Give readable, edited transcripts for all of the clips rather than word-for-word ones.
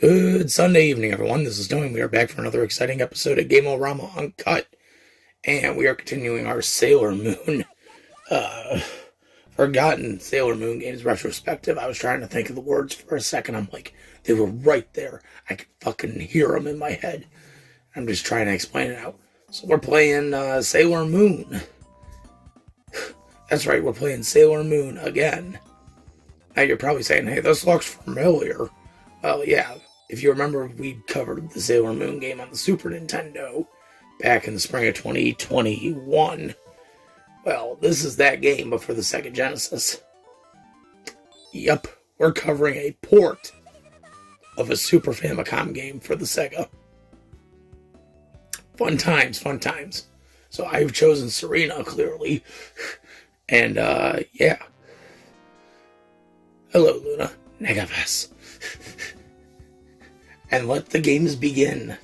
Good Sunday evening, everyone. This is Tony. We are back for another exciting episode of Game-O-Rama UNCUT, and we are continuing our Sailor Moon, forgotten Sailor Moon games retrospective. I was trying to think of the words for a second. I'm like, they were right there. I could fucking hear them in my head. I'm just trying to explain it out. So we're playing Sailor Moon. That's right, we're playing Sailor Moon again. Now you're probably saying, hey, this looks familiar. Well, yeah. If you remember, we covered the Sailor Moon game on the Super Nintendo back in the spring of 2021. Well, this is that game, but for the Sega Genesis. Yup, we're covering a port of a Super Famicom game for the Sega. Fun times, fun times. So I've chosen Serena, clearly. And, yeah. Hello, Luna. Negavis. And let the games begin.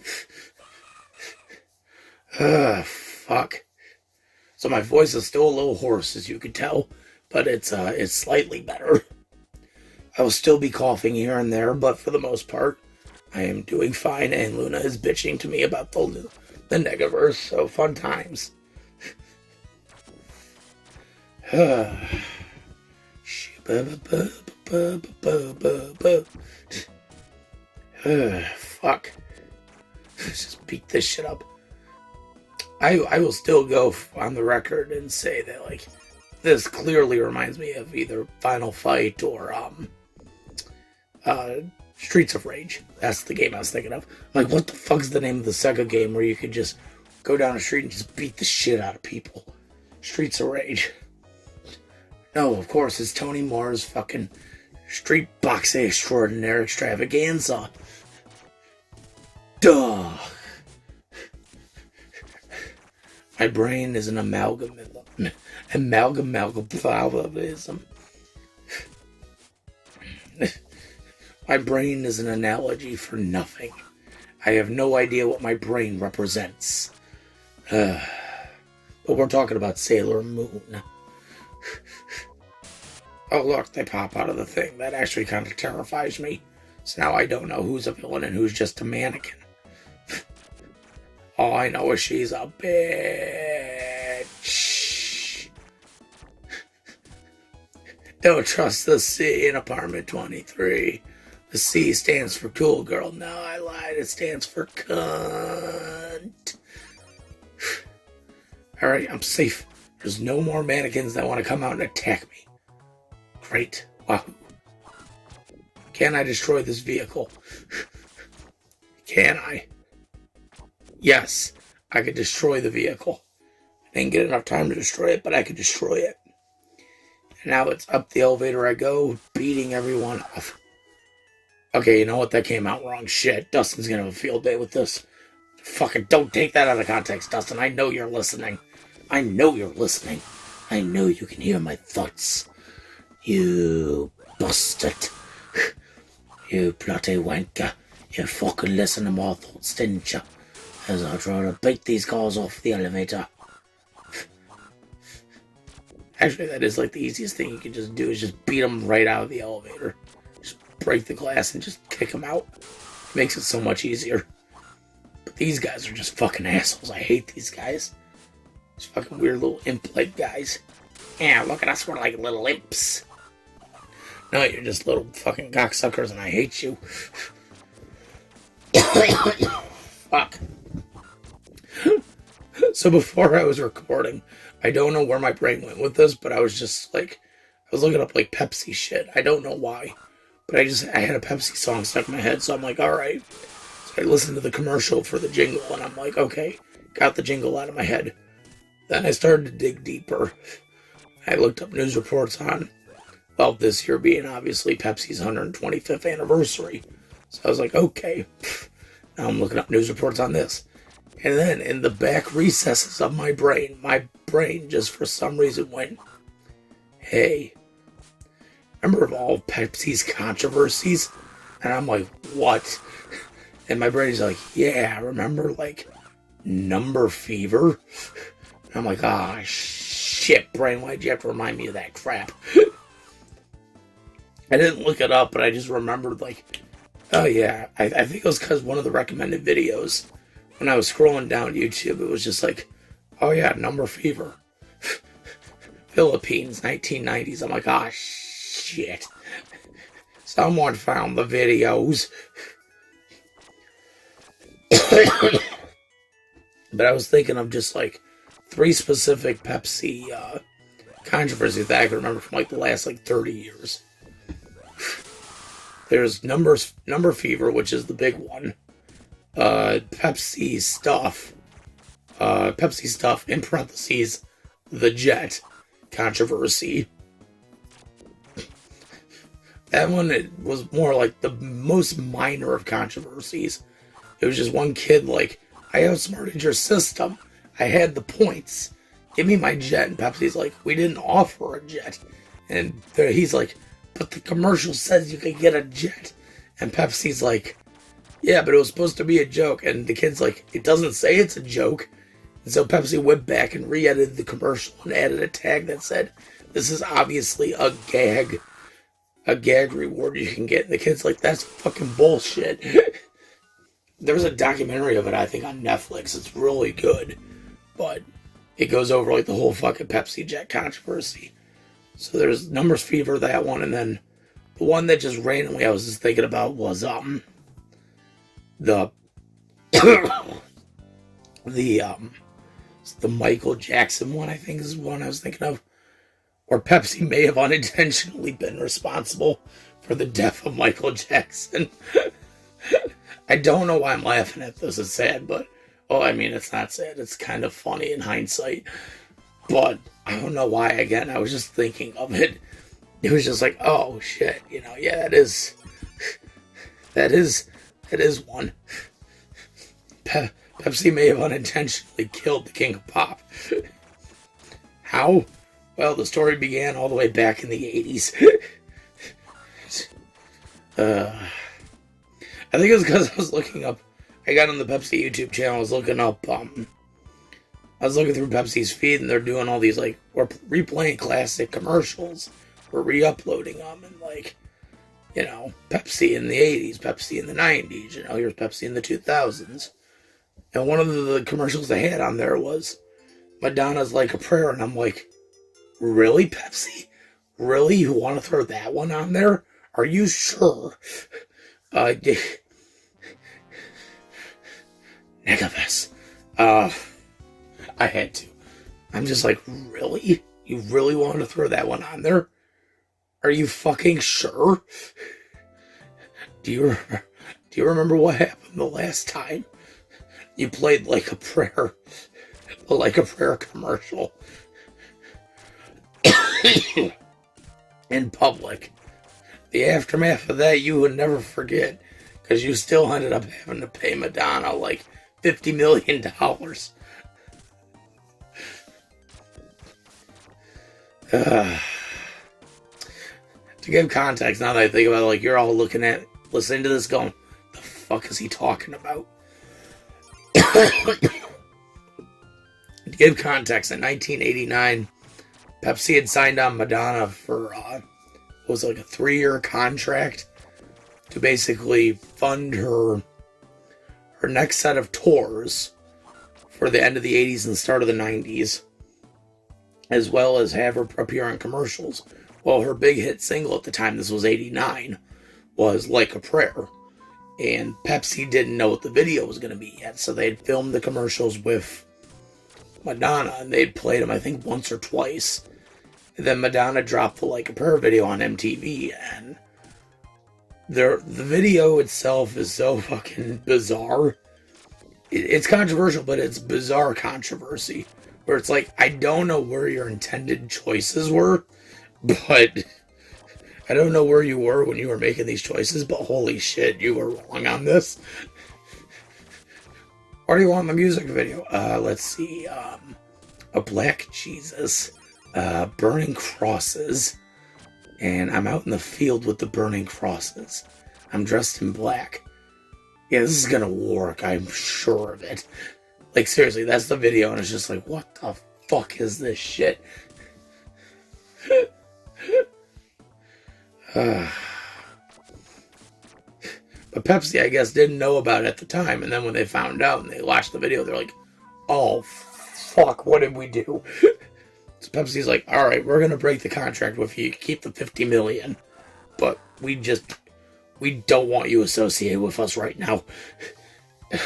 Fuck. So my voice is still a little hoarse, as you can tell, but it's slightly better. I will still be coughing here and there, but for the most part, I am doing fine, and Luna is bitching to me about the Negaverse, so fun times. Fuck. Let's just beat this shit up. I will still go on the record and say that, like, this clearly reminds me of either Final Fight or Streets of Rage. That's the game I was thinking of. Like, what the fuck's the name of the Sega game where you could just go down the street and just beat the shit out of people? Streets of Rage. No, of course, it's Tony Moore's fucking Street Boxing Extraordinaire Extravaganza. Duh. My brain is an amalgamism. My brain is an analogy for nothing. I have no idea what my brain represents. But we're talking about Sailor Moon. Oh, look, they pop out of the thing. That actually kind of terrifies me. So now I don't know who's a villain and who's just a mannequin. All I know is she's a bitch. Don't trust the C in apartment 23. The C stands for cool girl. No, I lied. It stands for cunt. Alright, I'm safe. There's no more mannequins that want to come out and attack me. Great. Wow. Can I destroy this vehicle? Can I? Yes, I could destroy the vehicle. I didn't get enough time to destroy it, but I could destroy it. And now it's up the elevator I go, beating everyone off. Okay, you know what? That came out wrong. Shit, Dustin's gonna have a field day with this. Fucking don't take that out of context, Dustin. I know you're listening. I know you're listening. I know you can hear my thoughts. You bastard. You bloody wanker. You fucking listened to my thoughts, didn't you? As I try to beat these guys off the elevator. Actually, that is like the easiest thing you can just do, is just beat them right out of the elevator. Just break the glass and just kick them out. It makes it so much easier. But these guys are just fucking assholes. I hate these guys. These fucking weird little imp-like guys. Yeah, look at us, we're like little imps. No, you're just little fucking cocksuckers and I hate you. Fuck. So before I was recording, I don't know where my brain went with this, but I was just like, I was looking up like Pepsi shit. I don't know why, but I had a Pepsi song stuck in my head, so I'm like, alright. So I listened to the commercial for the jingle, and I'm like, okay, got the jingle out of my head. Then I started to dig deeper. I looked up news reports on, well, this year being obviously Pepsi's 125th anniversary. So I was like, okay, now I'm looking up news reports on this. And then in the back recesses of my brain just for some reason went, hey, remember of all Pepsi's controversies? And I'm like, what? And my brain's like, yeah, remember like number fever? And I'm like, ah, shit, brain, why'd you have to remind me of that crap? I didn't look it up, but I just remembered like Oh yeah, I think it was because one of the recommended videos, when I was scrolling down YouTube, it was just like, oh yeah, number fever. Philippines, 1990s. I'm like, ah, shit. Someone found the videos. But I was thinking of just like 3 specific Pepsi controversies that I can remember from like the last like 30 years. There's number fever, which is the big one. Pepsi stuff in parentheses, the jet controversy. That one, it was more like the most minor of controversies. It was just one kid like, I outsmarted your system. I had the points. Give me my jet. And Pepsi's like, we didn't offer a jet. And he's like, but the commercial says you could get a jet. And Pepsi's like, yeah, but it was supposed to be a joke. And the kid's like, it doesn't say it's a joke. And so Pepsi went back and re-edited the commercial and added a tag that said, this is obviously a gag reward you can get. And the kid's like, that's fucking bullshit. There was a documentary of it, I think, on Netflix. It's really good. But it goes over like the whole fucking Pepsi jet controversy. So there's numbers fever, that one, and then the one that just randomly I was just thinking about was the the Michael Jackson one, I think is one I was thinking of, where Pepsi may have unintentionally been responsible for the death of Michael Jackson. I don't know why I'm laughing at this. It's sad, but I mean, it's not sad. It's kind of funny in hindsight. But I don't know why. Again, I was just thinking of it. It was just like, oh shit, yeah, that is one. Pepsi may have unintentionally killed the King of Pop. How? Well, the story began all the way back in the 80s. I think it was because I was looking up. I got on the Pepsi YouTube channel. I was looking up. I was looking through Pepsi's feed, and they're doing all these we're replaying classic commercials. We're re-uploading them, and Pepsi in the 80s, Pepsi in the 90s. Here's Pepsi in the 2000s. And one of the commercials they had on there was Madonna's Like a Prayer, and I'm like, really, Pepsi? Really? You want to throw that one on there? Are you sure? Nicholas. I had to. I'm just like, really? You really wanted to throw that one on there? Are you fucking sure? Do you remember what happened the last time you played Like a Prayer commercial in public? The aftermath of that you would never forget, because you still ended up having to pay Madonna like $50 million. To give context, now that I think about it, you're all listening to this going, the fuck is he talking about? To give context, in 1989, Pepsi had signed on Madonna for, it was like a 3-year contract to basically fund her next set of tours for the end of the 80s and the start of the 90s, as well as have her appear on commercials. Well, her big hit single at the time, this was 89, was Like a Prayer. And Pepsi didn't know what the video was going to be yet, so they'd filmed the commercials with Madonna, and they'd played them, I think, once or twice. And then Madonna dropped the Like a Prayer video on MTV, and the video itself is so fucking bizarre. It's controversial, but it's bizarre controversy. Where it's like, I don't know where your intended choices were, but I don't know where you were when you were making these choices, but holy shit, you were wrong on this. What do you want in the music video? Let's see. A black Jesus. Burning crosses. And I'm out in the field with the burning crosses. I'm dressed in black. Yeah, this is gonna work, I'm sure of it. Like, seriously, that's the video, and it's just like, what the fuck is this shit? But But Pepsi, I guess, didn't know about it at the time. And then when they found out and they watched the video, they're like, oh, fuck, what did we do? So Pepsi's like, all right, we're going to break the contract with you. Keep the $50 million. But we don't want you associated with us right now.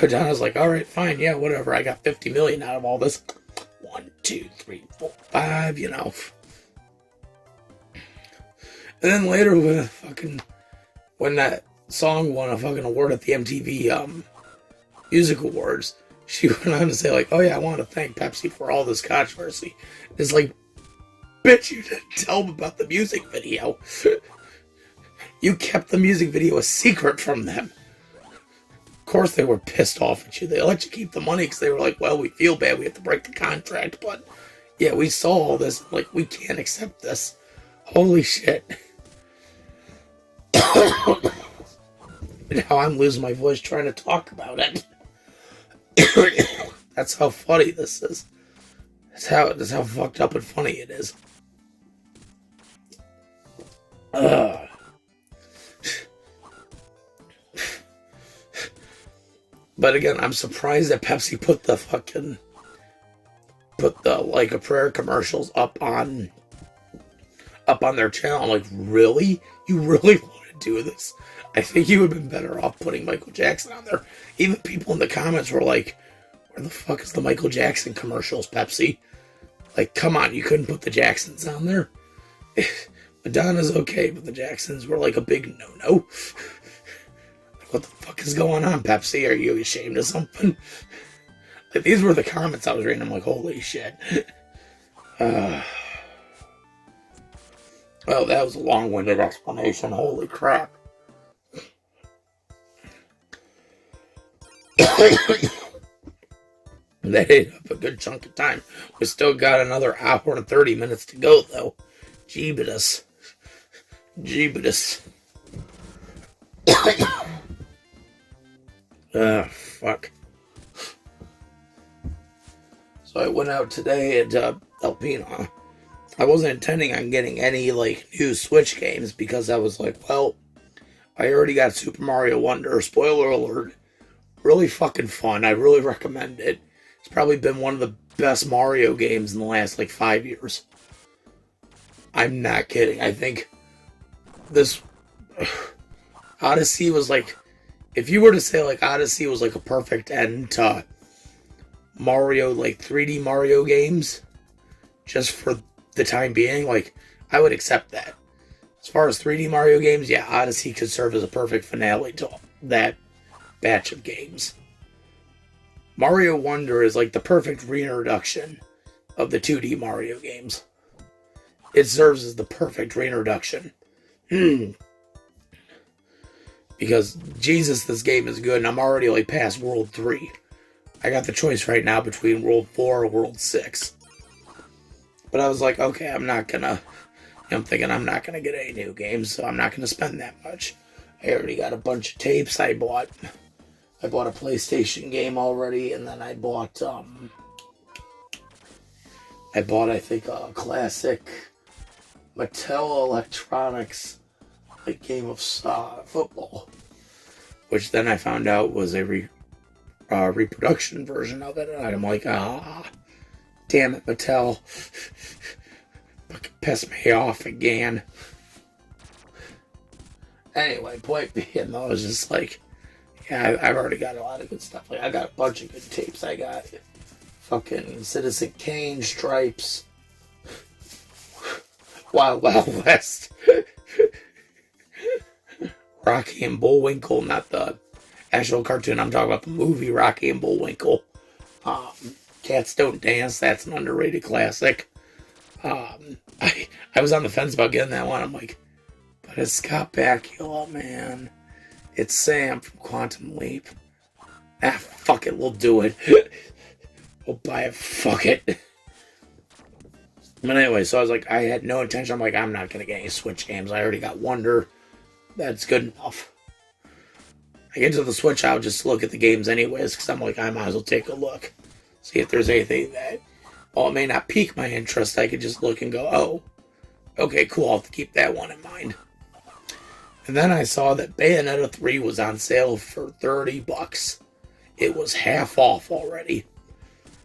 Madonna's like, all right, fine, yeah, whatever. I got $50 million out of all this. 1, 2, 3, 4, 5, you know. And then later, when that song won a fucking award at the MTV Music Awards, she went on to say, like, oh yeah, I want to thank Pepsi for all this controversy. It's like, bitch, you didn't tell them about the music video. You kept the music video a secret from them. Of course they were pissed off at you. They let you keep the money because they were like, well, we feel bad, we have to break the contract, but yeah, we saw all this, like, we can't accept this. Holy shit. Now I'm losing my voice trying to talk about it. That's how funny this is. That's how fucked up and funny it is. But again, I'm surprised that Pepsi put the like a prayer commercials up on their channel. I'm like, really? You really want to do this? I think you would have been better off putting Michael Jackson on there. Even people in the comments were like, where the fuck is the Michael Jackson commercials, Pepsi? Like, come on, you couldn't put the Jacksons on there? Madonna's okay, but the Jacksons were like a big no-no. What the fuck is going on, Pepsi? Are you ashamed of something? Like, these were the comments I was reading. I'm like, holy shit. Well, that was a long-winded explanation. Holy crap. That ate up a good chunk of time. We still got another hour and 30 minutes to go, though. Jeebus. Fuck. So I went out today at Alpina. I wasn't intending on getting any, like, new Switch games because I was like, well, I already got Super Mario Wonder. Spoiler alert. Really fucking fun. I really recommend it. It's probably been one of the best Mario games in the last, like, 5 years. I'm not kidding. I think this Odyssey was like, if you were to say, like, Odyssey was like a perfect end to Mario, like 3D Mario games, just for the time being, like, I would accept that. As far as 3D Mario games, yeah, Odyssey could serve as a perfect finale to that batch of games. Mario Wonder is like the perfect reintroduction of the 2D Mario games. It serves as the perfect reintroduction. Because, Jesus, this game is good, and I'm already, like, past World 3. I got the choice right now between World 4 or World 6. But I was like, okay, I'm thinking I'm not gonna get any new games, so I'm not gonna spend that much. I already got a bunch of tapes I bought. I bought a PlayStation game already, and then I bought, I think, a classic Mattel Electronics, like, game of football, which then I found out was a reproduction version of it, and I'm like, damn it, Mattel. Fucking pissed me off again. Anyway, point being, though, I was just like, yeah, I've already got a lot of good stuff. Like, I got a bunch of good tapes. I got fucking Citizen Kane, Stripes, Wild Wild West, Rocky and Bullwinkle, not the actual cartoon. I'm talking about the movie Rocky and Bullwinkle. Cats Don't Dance, that's an underrated classic. I was on the fence about getting that one. I'm like, but it's Scott Bakula, man. It's Sam from Quantum Leap. Fuck it, we'll do it. We'll buy it, fuck it. But anyway, so I was like, I had no intention. I'm like, I'm not going to get any Switch games. I already got Wonder. That's good enough. I get to the Switch, I'll just look at the games anyways, because I'm like, I might as well take a look. See if there's anything that, while it may not pique my interest, I could just look and go, oh, okay, cool, I'll have to keep that one in mind. And then I saw that Bayonetta 3 was on sale for $30. It was half off already.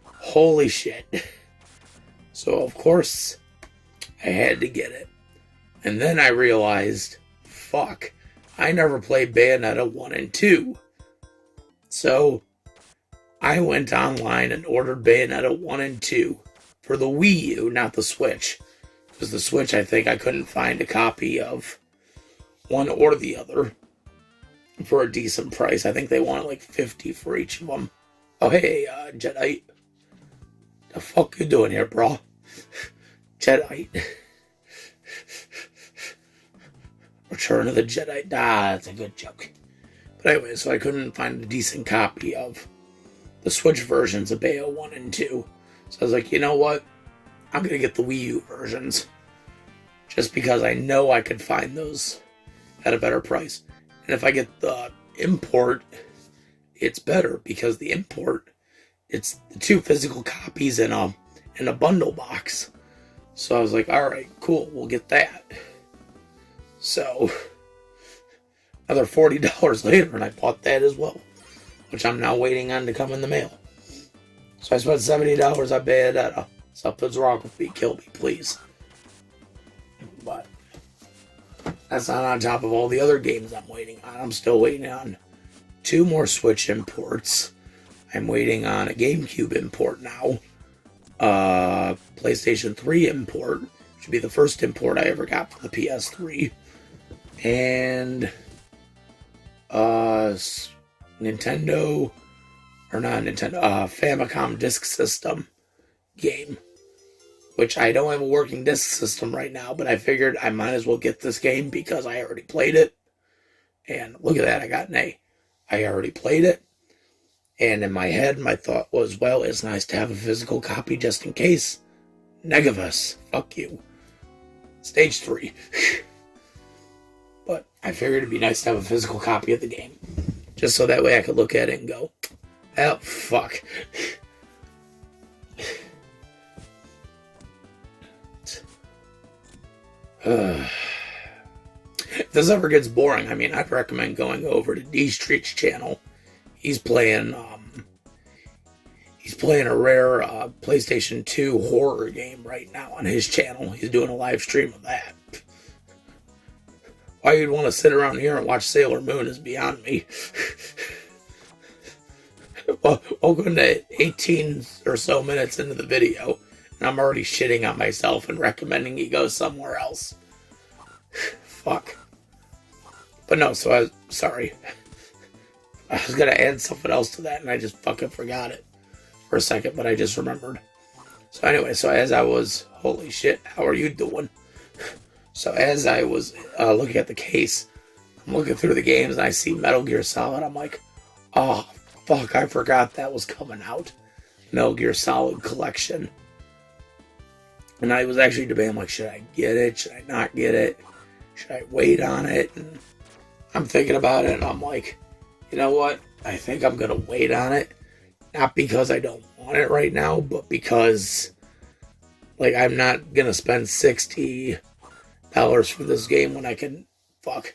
Holy shit. So, of course, I had to get it. And then I realized, fuck, I never played Bayonetta 1 and 2. So, I went online and ordered Bayonetta 1 and 2 for the Wii U, not the Switch. Because the Switch, I think I couldn't find a copy of one or the other for a decent price. I think they wanted like $50 for each of them. Oh, hey, Jedi. The fuck you doing here, bro? Jedi. Return of the Jedi. That's a good joke. But anyway, so I couldn't find a decent copy of the Switch versions of Bayo 1 and 2. So I was like, you know what? I'm going to get the Wii U versions. Just because I know I could find those at a better price. And if I get the import, it's better. Because the import, it's the 2 physical copies in a bundle box. So I was like, alright, cool, we'll get that. So, another $40 later, and I bought that as well. Which I'm now waiting on to come in the mail. So I spent $70 on Bayonetta. Something's wrong with me, kill me, please. But that's not on top of all the other games I'm waiting on. I'm still waiting on 2 more Switch imports. I'm waiting on a GameCube import now. PlayStation 3 import, which would be the first import I ever got for the PS3. And Famicom Disk System game. Which I don't have a working disc system right now, but I figured I might as well get this game because I already played it. And look at that, I got an A. I already played it. And in my head, my thought was, well, it's nice to have a physical copy just in case. Negavus, fuck you. Stage 3. But I figured it'd be nice to have a physical copy of the game. Just so that way I could look at it and go, oh, fuck. If this ever gets boring, I mean, I'd recommend going over to D Street's channel. He's playing a rare PlayStation 2 horror game right now on his channel. He's doing a live stream of that. Why you'd want to sit around here and watch Sailor Moon is beyond me. Well, welcome to 18 or so minutes into the video, and I'm already shitting on myself and recommending he goes somewhere else. Fuck. But no, so I was sorry. I was going to add something else to that, and I just fucking forgot it for a second, but I just remembered. So anyway, so as I was, holy shit, how are you doing? So as I was looking at the case, I'm looking through the games, and I see Metal Gear Solid. I'm like, oh, fuck, I forgot that was coming out. Metal Gear Solid Collection. And I was actually debating, like, should I get it? Should I not get it? Should I wait on it? And I'm thinking about it, and I'm like, you know what? I think I'm going to wait on it. Not because I don't want it right now, but because, like, I'm not going to spend $60 for this game when I can, fuck.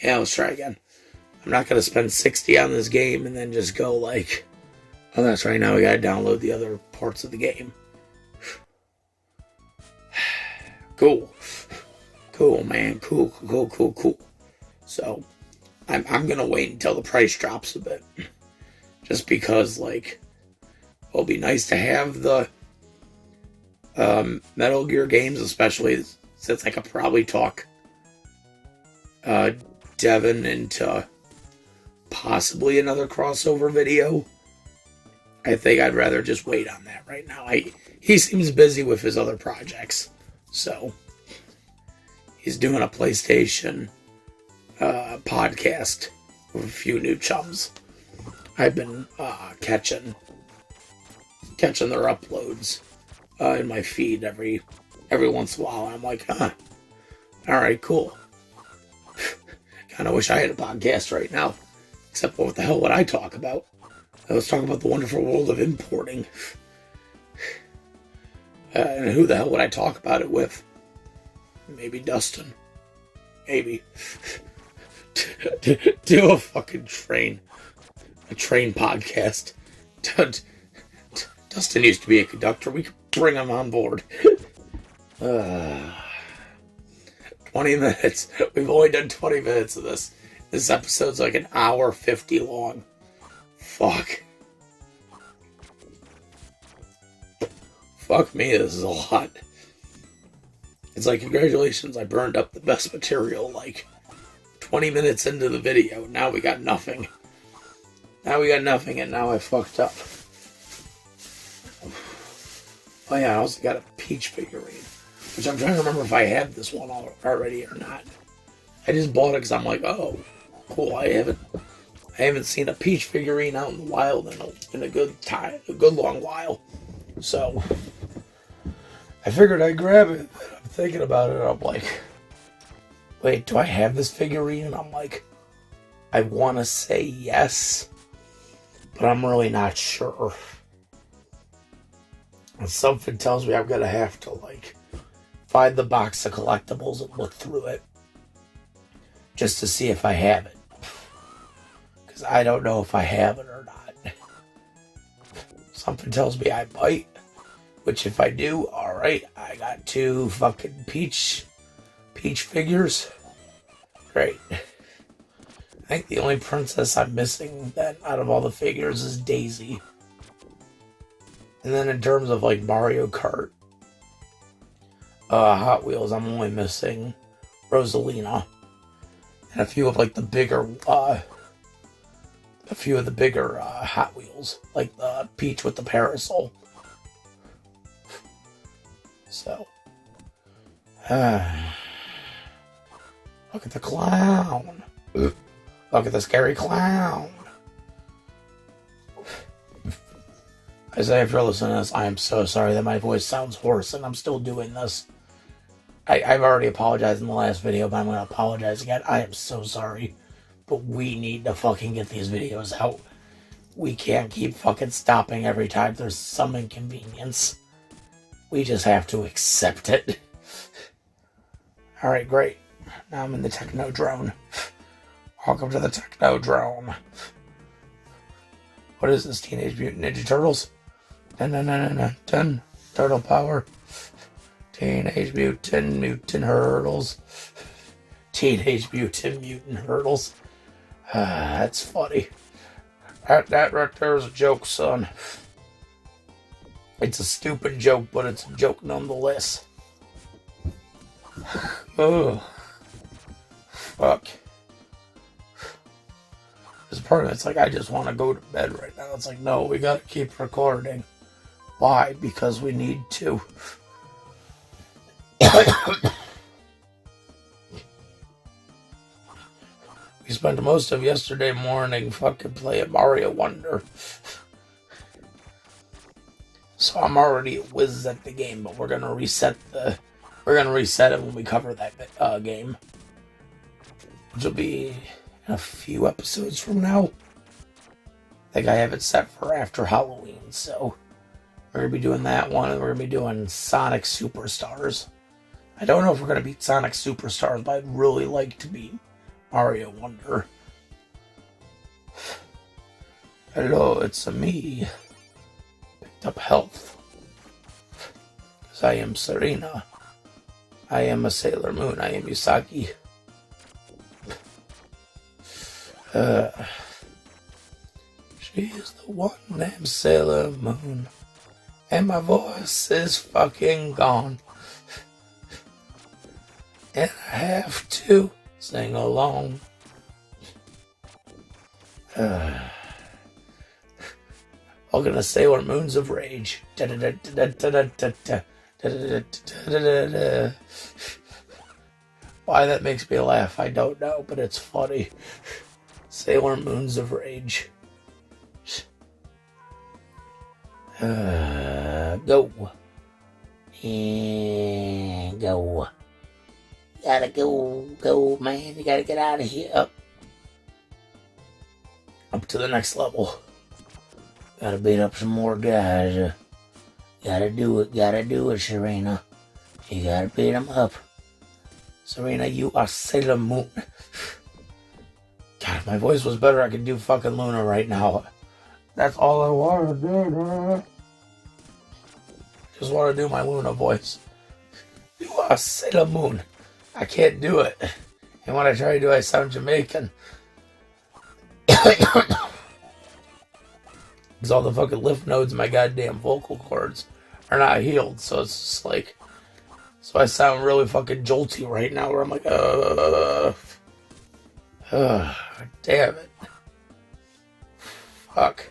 Yeah, let's try again. I'm not going to spend $60 on this game and then just go like, oh, that's right, now we got to download the other parts of the game. Cool. Cool, man. Cool. So, I'm going to wait until the price drops a bit. Just because, like, it'll be nice to have the Metal Gear games, especially since I could probably talk Devin into possibly another crossover video. I think I'd rather just wait on that right now. He seems busy with his other projects. So, he's doing a PlayStation podcast with a few new chums. I've been catching their uploads in my feed every once in a while. And I'm like, huh, all right, cool. Kind of wish I had a podcast right now. Except what the hell would I talk about? I was talking about the wonderful world of importing. And who the hell would I talk about it with? Maybe Dustin. maybe. Do a fucking train podcast. Dustin used to be a conductor. We could bring him on board. 20 minutes. We've only done 20 minutes of this. This episode's like an hour 50 long. Fuck. Fuck me, this is a lot. It's like, congratulations, I burned up the best material like 20 minutes into the video. Now we got nothing. And now I fucked up. Oh yeah, I also got a Peach figurine, which I'm trying to remember if I have this one already or not. I just bought it because I'm like, oh, cool. I haven't seen a Peach figurine out in the wild in a good long while. So I figured I'd grab it. I'm thinking about it. And I'm like, wait, do I have this figurine? And I'm like, I want to say yes, but I'm really not sure. And something tells me I'm going to have to, like, find the box of collectibles and look through it just to see if I have it. Because I don't know if I have it or not. Something tells me I might, which if I do, alright, I got 2 fucking Peach figures. Great. I think the only princess I'm missing then out of all the figures is Daisy. And then in terms of like Mario Kart, Hot Wheels, I'm only missing Rosalina and a few of like the bigger, Hot Wheels, like the Peach with the parasol. So, look at the clown. Look at the scary clown. Isaiah, if you're listening to this, I am so sorry that my voice sounds hoarse and I'm still doing this. I've already apologized in the last video, but I'm going to apologize again. I am so sorry. But we need to fucking get these videos out. We can't keep fucking stopping every time there's some inconvenience. We just have to accept it. Alright, great. Now I'm in the Techno Drone. Welcome to the Techno Drone. What is this? Teenage Mutant Ninja Turtles? Dun. Turtle power. Teenage Mutant Hurdles. Teenage Mutant Hurdles. That's funny. That right there is a joke, son. It's a stupid joke, but it's a joke nonetheless. Oh. Fuck. There's a part of it's like, I just want to go to bed right now. It's like, no, we gotta keep recording. Why? Because we need to. We spent most of yesterday morning fucking playing Mario Wonder. So I'm already a whiz at the game, but we're gonna reset it when we cover that game. Which will be in a few episodes from now. I think I have it set for after Halloween, so we're going to be doing that one, and we're going to be doing Sonic Superstars. I don't know if we're going to beat Sonic Superstars, but I'd really like to beat Mario Wonder. Hello, it's me. Picked up health. Because I am Serena. I am a Sailor Moon. I am Usagi. She is the one named Sailor Moon, and my voice is fucking gone, and I have to sing along. I'm gonna Sailor Moons of Rage. Why that makes me laugh, I don't know, but it's funny. Sailor Moons of Rage. Go. And go. Gotta go, man. You gotta get out of here. Up to the next level. Gotta beat up some more guys. Gotta do it, Serena. You gotta beat them up. Serena, you are Sailor Moon. God, if my voice was better, I could do fucking Luna right now. That's all I want to do. Just want to do my Luna voice. You are Sailor Moon. I can't do it. And when I try to do it, I sound Jamaican. Because all the fucking lymph nodes in my goddamn vocal cords are not healed. So it's just like... So I sound really fucking jolty right now where I'm like, damn it. Fuck.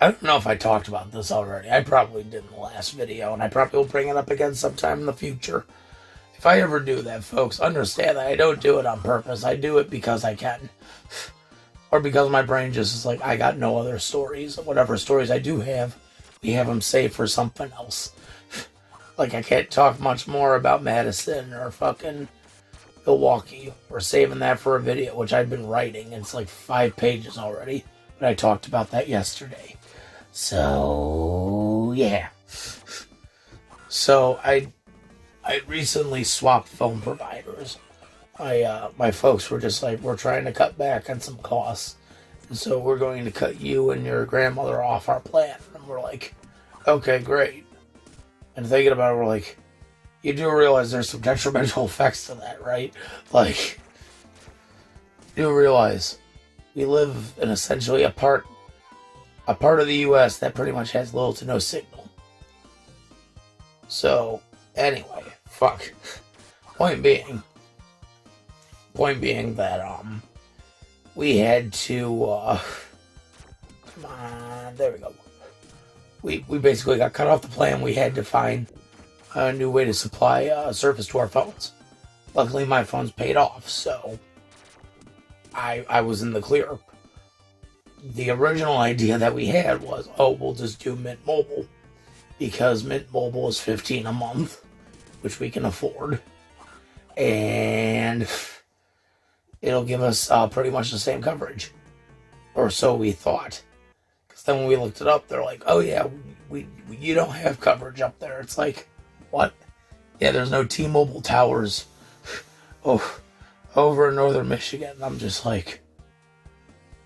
I don't know if I talked about this already. I probably did in the last video, and I probably will bring it up again sometime in the future. If I ever do that, folks, understand that I don't do it on purpose. I do it because I can. Or because my brain just is like, I got no other stories. Whatever stories I do have, we have them saved for something else. Like, I can't talk much more about Madison or fucking Milwaukee. We're saving that for a video, which I've been writing. It's like 5 pages already. But I talked about that yesterday. So, yeah. So, I recently swapped phone providers. My folks were just like, we're trying to cut back on some costs. And so we're going to cut you and your grandmother off our plan. And we're like, okay, great. And thinking about it, we're like, you do realize there's some detrimental effects to that, right? Like, you do realize we live in essentially a part of the U.S. that pretty much has little to no signal. So, anyway, fuck. Point being that, we had to, come on, there we go. We basically got cut off the plan. We had to find a new way to supply service to our phones. Luckily, my phone's paid off, so I was in the clear. The original idea that we had was, we'll just do Mint Mobile, because Mint Mobile is $15 a month, which we can afford, and it'll give us pretty much the same coverage, or so we thought. Because then when we looked it up, they're like, oh yeah, you don't have coverage up there. It's like, what? Yeah, there's no T-Mobile towers over in northern Michigan. I'm just like,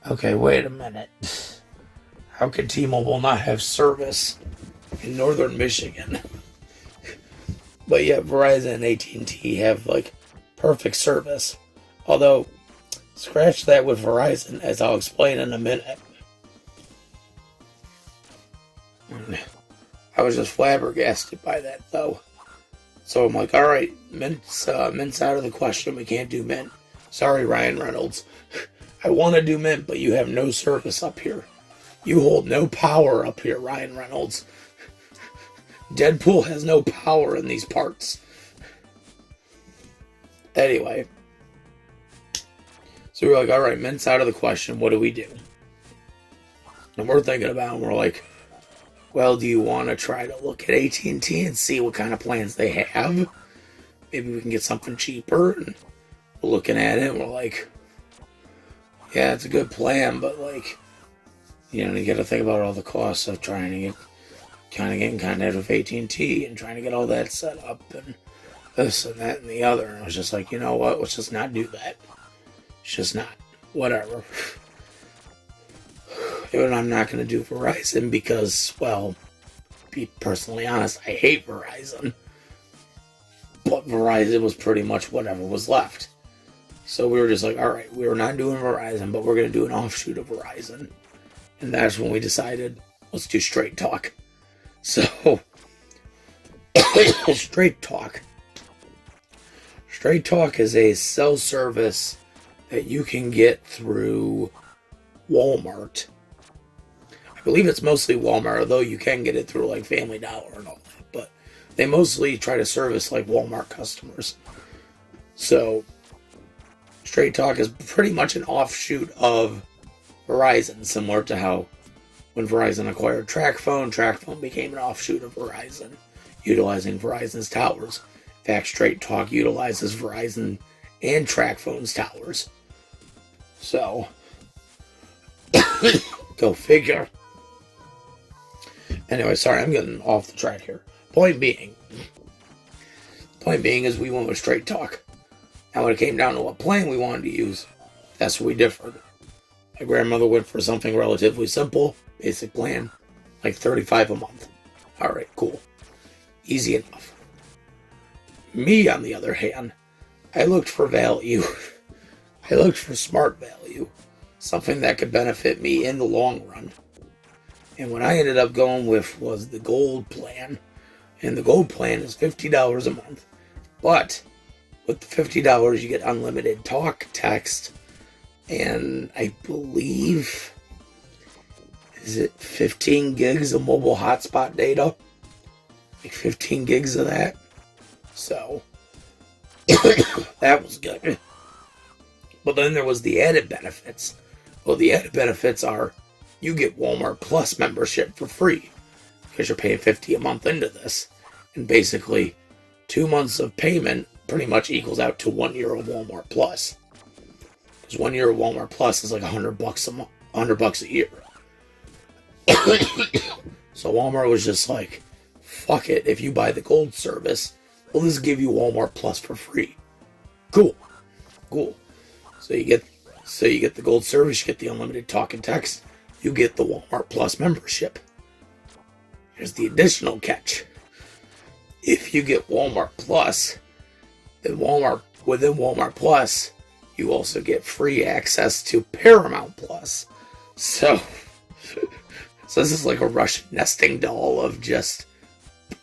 okay, wait a minute. How could T-Mobile not have service in northern Michigan? But yeah, Verizon and AT&T have like perfect service. Although, scratch that with Verizon, as I'll explain in a minute. I was just flabbergasted by that, though. So I'm like, alright, Mint's out of the question. We can't do Mint. Sorry, Ryan Reynolds. I want to do Mint, but you have no service up here. You hold no power up here, Ryan Reynolds. Deadpool has no power in these parts. Anyway. So we're like, alright, Mint's out of the question. What do we do? And we're thinking about it, and we're like, well, do you want to try to look at AT&T and see what kind of plans they have? Maybe we can get something cheaper. And we're looking at it, and we're like, yeah, it's a good plan, but like, you know, you got to think about all the costs of trying to get in contact with AT&T and trying to get all that set up and this and that and the other. And I was just like, you know what? Let's just not do that. It's just not. Whatever. And I'm not going to do Verizon because, well, to be personally honest, I hate Verizon. But Verizon was pretty much whatever was left. So we were just like, alright, we were not doing Verizon, but we're going to do an offshoot of Verizon. And that's when we decided, let's do Straight Talk. So, Straight Talk. Straight Talk is a cell service that you can get through Walmart. I believe it's mostly Walmart, although you can get it through like Family Dollar and all that. But they mostly try to service like Walmart customers. So, Straight Talk is pretty much an offshoot of Verizon, similar to how when Verizon acquired TracFone became an offshoot of Verizon, utilizing Verizon's towers. In fact, Straight Talk utilizes Verizon and TracFone's towers. So, go figure. Anyway, sorry, I'm getting off the track here. Point being, Point being is we went with Straight Talk. Now when it came down to what plan we wanted to use, that's where we differed. My grandmother went for something relatively simple, basic plan, like $35 a month. Alright, cool. Easy enough. Me, on the other hand, I looked for value. I looked for smart value. Something that could benefit me in the long run. And what I ended up going with was the gold plan. And the gold plan is $50 a month. But with the $50, you get unlimited talk, text, and I believe, is it 15 gigs of mobile hotspot data? Like 15 gigs of that. So, that was good. But then there was the added benefits. Well, the added benefits are you get Walmart Plus membership for free because you're paying $50 a month into this. And basically, 2 months of payment pretty much equals out to 1 year of Walmart Plus. Because 1 year of Walmart Plus is like $100 a month, $100 a year. So Walmart was just like, fuck it, if you buy the gold service, we'll just give you Walmart Plus for free. Cool. So you get the gold service, you get the unlimited talk and text, you get the Walmart Plus membership. Here's the additional catch. If you get Walmart Plus, then within Walmart Plus, you also get free access to Paramount Plus. So this is like a Russian nesting doll of just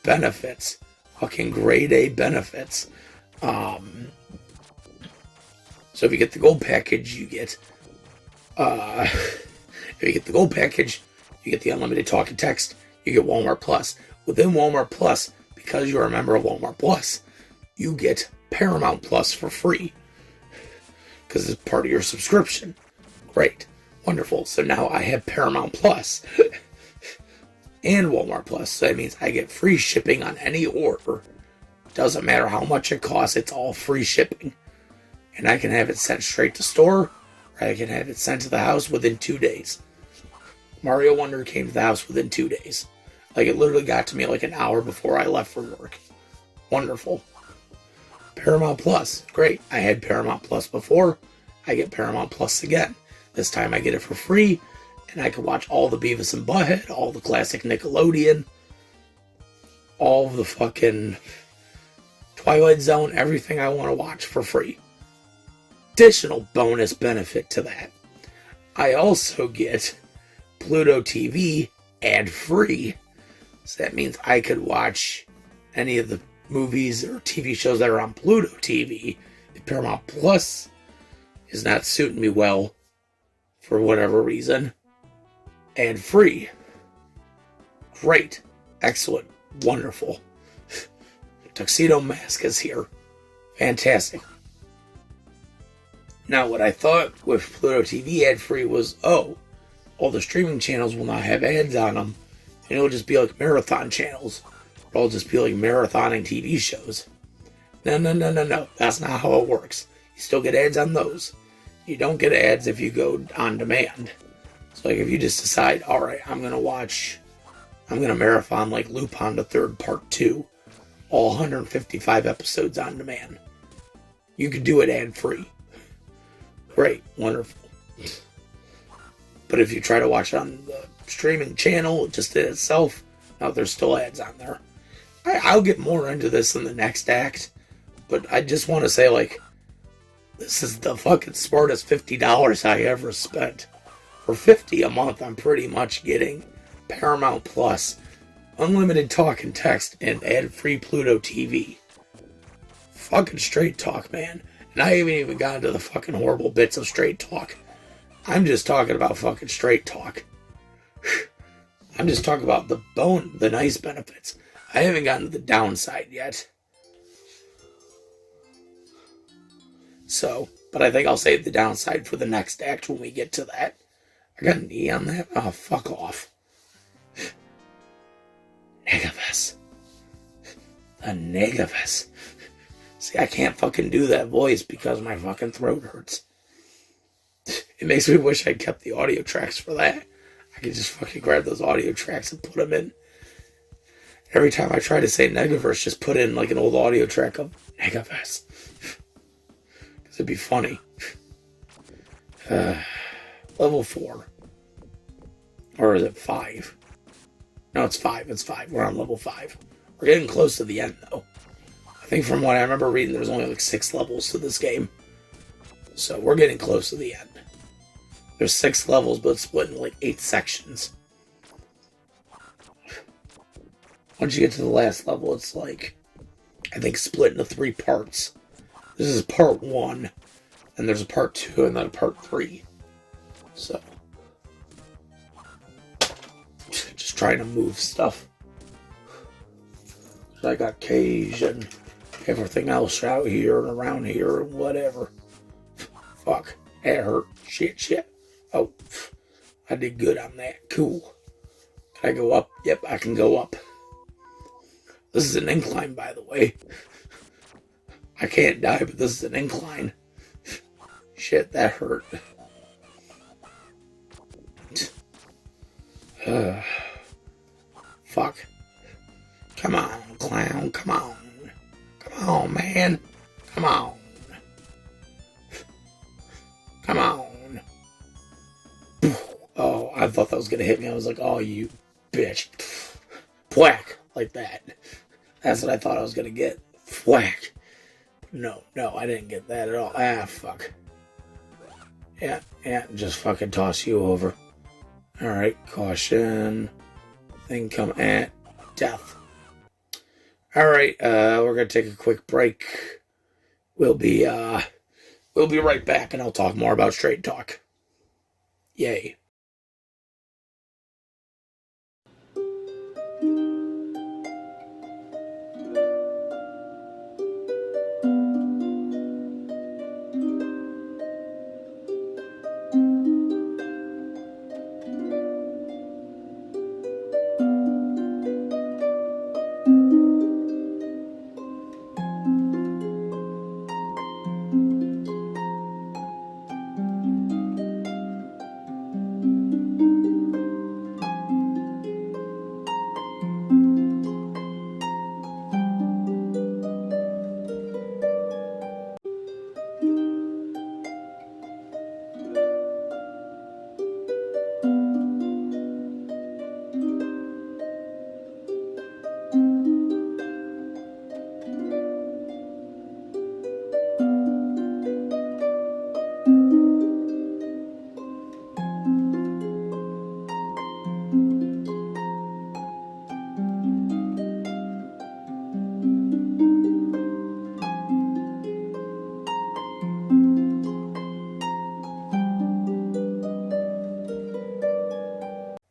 benefits. Fucking grade A benefits. So if you get the gold package, you get the unlimited talk and text, you get Walmart Plus. Within Walmart Plus, because you're a member of Walmart Plus, you get Paramount Plus for free. Because it's part of your subscription. Great. Wonderful. So now I have Paramount Plus and Walmart Plus. So that means I get free shipping on any order. Doesn't matter how much it costs, it's all free shipping. And I can have it sent straight to store, or I can have it sent to the house within 2 days. Mario Wonder came to the house within 2 days. Like, it literally got to me like an hour before I left for work. Wonderful. Paramount Plus. Great. I had Paramount Plus before. I get Paramount Plus again. This time I get it for free, and I can watch all the Beavis and Butthead, all the classic Nickelodeon, all the fucking Twilight Zone, everything I want to watch for free. Additional bonus benefit to that, I also get Pluto TV ad-free. So that means I could watch any of the movies or TV shows that are on Pluto TV. If Paramount Plus is not suiting me well, for whatever reason, ad-free. Great. Excellent. Wonderful. Tuxedo Mask is here. Fantastic. Now, what I thought with Pluto TV ad-free was, all the streaming channels will not have ads on them, and it'll just be like marathon channels. It'll just be like marathoning TV shows. No. That's not how it works. You still get ads on those. You don't get ads if you go on demand. So, like, if you just decide, alright, I'm going to marathon like Lupin the Third Part 2, all 155 episodes on demand. You could do it ad-free. Great, wonderful. But if you try to watch it on the streaming channel, just in itself, no, there's still ads on there. I'll get more into this in the next act, but I just want to say, like, this is the fucking smartest $50 I ever spent. For $50 a month, I'm pretty much getting Paramount Plus, unlimited talk and text, and ad-free Pluto TV. Fucking Straight Talk, man. And I haven't even gotten to the fucking horrible bits of Straight Talk. I'm just talking about fucking Straight Talk. I'm just talking about the nice benefits. I haven't gotten to the downside yet. So, but I think I'll save the downside for the next act when we get to that. I got an E on that? Oh, fuck off. Negavis. The Negavis. See, I can't fucking do that voice because my fucking throat hurts. It makes me wish I'd kept the audio tracks for that. I could just fucking grab those audio tracks and put them in. Every time I try to say Negaverse, just put in like an old audio track of Negaverse. Because it'd be funny. Level 4. Or is it 5? No, it's 5. It's 5. We're on level 5. We're getting close to the end, though. I think from what I remember reading, there's only like 6 levels to this game. So we're getting close to the end. There's 6 levels, but it's split into like 8 sections. Once you get to the last level, it's like, I think, split into 3 parts. This is part 1, and there's a part 2, and then a part 3. So, just trying to move stuff. So I got cage and everything else out here and around here and whatever. Fuck, that hurt. Shit. Oh, I did good on that. Cool. Can I go up? Yep, I can go up. This is an incline, by the way. I can't die, but this is an incline. Shit, that hurt. Fuck. Come on, clown. Come on. Come on, man. Come on. Come on. Oh, I thought that was going to hit me. I was like, oh, you bitch. Whack. Like that. That's what I thought I was going to get. Whack. No, I didn't get that at all. Ah, fuck. Yeah, just fucking toss you over. Alright, caution. Thing come at death. Alright, we're gonna take a quick break. We'll be right back and I'll talk more about Straight Talk. Yay.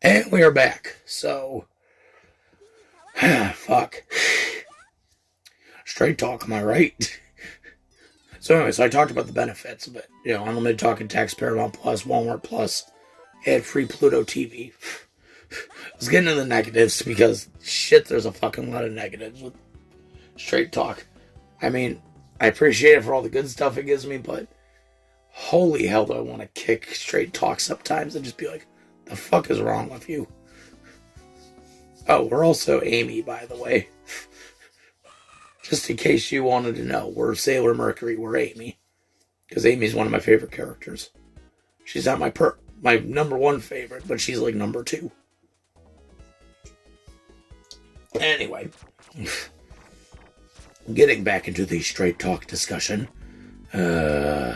And we are back. So, fuck. Straight Talk, am I right? So anyway, I talked about the benefits of it. You know, unlimited talking text, Paramount Plus, Walmart Plus, Ad-free PlutoTV. I was getting into the negatives because, shit, there's a fucking lot of negatives with Straight Talk. I mean, I appreciate it for all the good stuff it gives me, but holy hell do I want to kick Straight Talk sometimes and just be like, the fuck is wrong with you? Oh, we're also Amy, by the way. Just in case you wanted to know, we're Sailor Mercury, we're Amy. Because Amy's one of my favorite characters. She's not my number 1 favorite, but she's like number 2. Anyway. Getting back into the Straight Talk discussion. So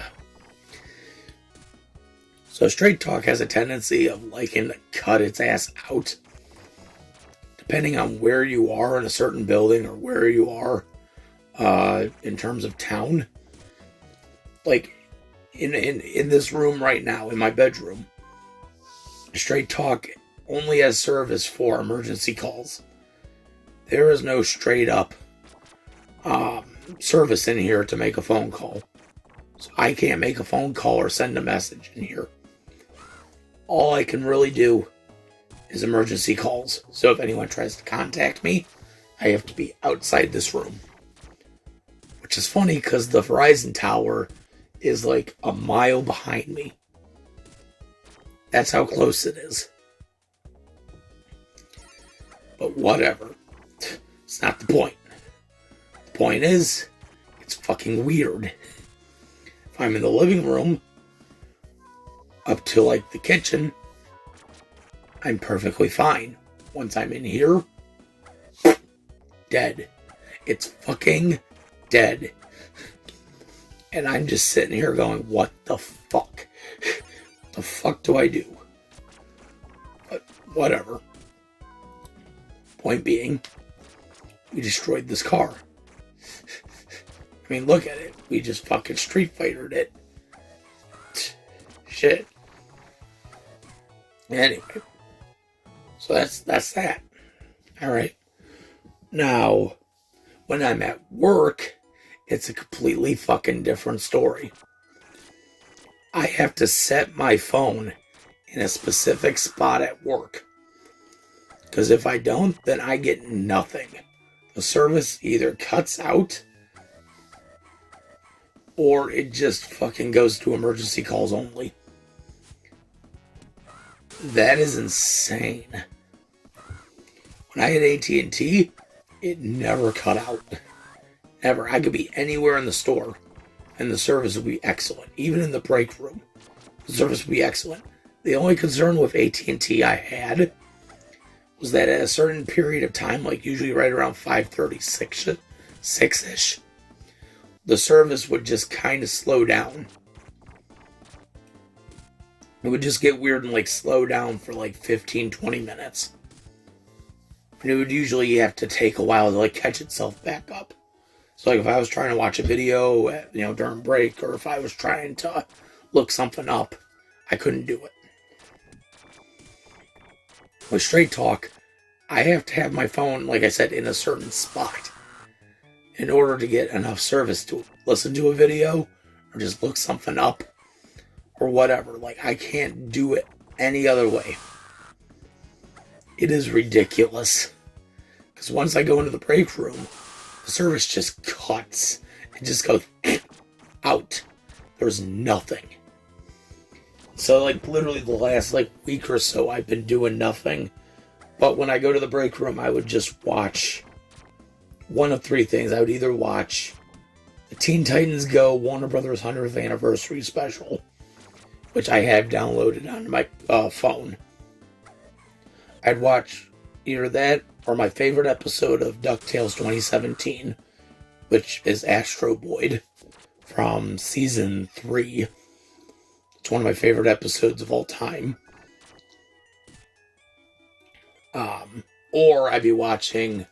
Straight Talk has a tendency of liking to cut its ass out. Depending on where you are in a certain building or where you are in terms of town. Like, in this room right now, in my bedroom, Straight Talk only has service for emergency calls. There is no straight up service in here to make a phone call. So I can't make a phone call or send a message in here. All I can really do is emergency calls. So if anyone tries to contact me, I have to be outside this room. Which is funny because the Verizon tower is like a mile behind me. That's how close it is. But whatever. It's not the point. The point is, it's fucking weird. If I'm in the living room, up to like the kitchen, I'm perfectly fine. Once I'm in here, dead. It's fucking dead. And I'm just sitting here going, what the fuck? What the fuck do I do? But whatever. Point being, we destroyed this car. I mean, look at it. We just fucking Street Fightered it. Shit. Anyway. So that's that. Alright. Now, when I'm at work, it's a completely fucking different story. I have to set my phone in a specific spot at work. Because if I don't, then I get nothing. The service either cuts out or it just fucking goes to emergency calls only. That is insane. When I had AT&T, it never cut out. Never. I could be anywhere in the store and the service would be excellent. Even in the break room, the service would be excellent. The only concern with AT&T I had was that at a certain period of time, like usually right around 5:36, 6-ish, the service would just kind of slow down. It would just get weird and like slow down for like 15, 20 minutes. And it would usually have to take a while to like catch itself back up. So like if I was trying to watch a video at, during break, or if I was trying to look something up, I couldn't do it. With Straight Talk, I have to have my phone, like I said, in a certain spot in order to get enough service to listen to a video or just look something up or whatever. Like, I can't do it any other way. It is ridiculous. Because once I go into the break room, the service just cuts. It just goes out. There's nothing. So, like, literally the last, week or so, I've been doing nothing. But when I go to the break room, I would just watch one of three things. I would either watch the Teen Titans Go Warner Brothers 100th Anniversary Special, which I have downloaded on my phone. I'd watch either that or my favorite episode of DuckTales 2017, which is Astro Boy from Season 3. It's one of my favorite episodes of all time. Or I'd be watching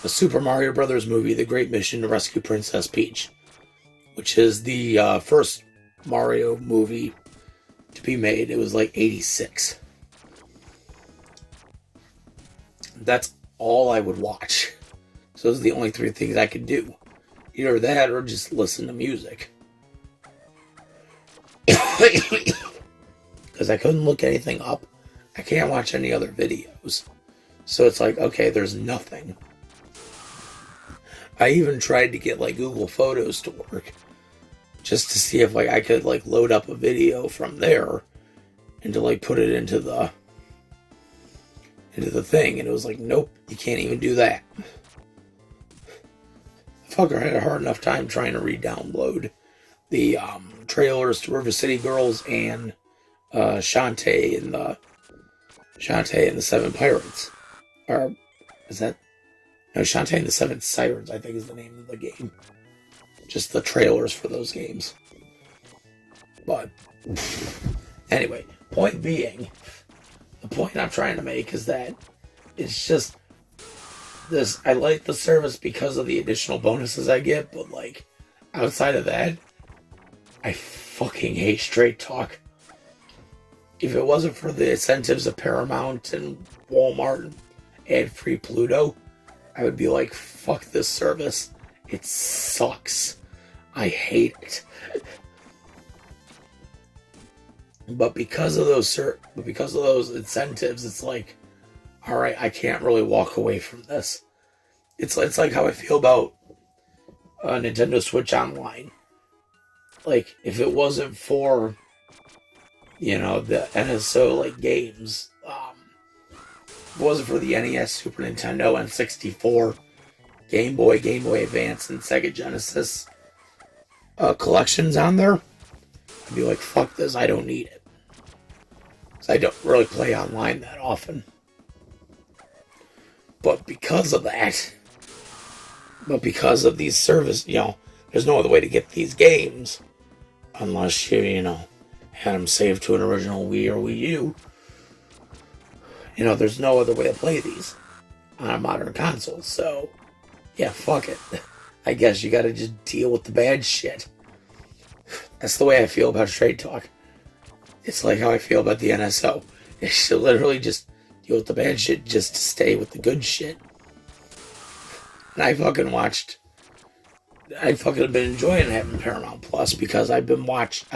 the Super Mario Brothers movie, The Great Mission to Rescue Princess Peach, which is the first Mario movie to be made. It was 86. That's all I would watch. So those are the only three things I could do. Either that or just listen to music. Because I couldn't look anything up. I can't watch any other videos. So it's okay, there's nothing. I even tried to get Google Photos to work. Just to see if I could load up a video from there. And to put it into the thing. And it was nope, you can't even do that. The fucker had a hard enough time trying to re-download the trailers to River City Girls and Shantae and the Seven Pirates. Or is that? No, Shantae and the Seven Sirens, I think is the name of the game. Just the trailers for those games. But anyway, point being, the point I'm trying to make is that it's just this. I like the service because of the additional bonuses I get, but outside of that, I fucking hate Straight Talk. If it wasn't for the incentives of Paramount and Walmart and Ad-free Pluto, I would be fuck this service. It sucks. I hate it. But because of those incentives, it's all right, I can't really walk away from this. It's like how I feel about Nintendo Switch Online. If it wasn't for the NSO games, if it wasn't for the NES, Super Nintendo, and 64, Game Boy, Game Boy Advance, and Sega Genesis collections on there, I'd be like, fuck this, I don't need it. So I don't really play online that often. But because of that, because of these service, there's no other way to get these games unless you had them saved to an original Wii or Wii U. There's no other way to play these on a modern console. So, yeah, fuck it. I guess you gotta just deal with the bad shit. That's the way I feel about Straight Talk. It's like how I feel about the NSO. You should literally just deal with the bad shit just to stay with the good shit. And I fucking have been enjoying having Paramount Plus because I watched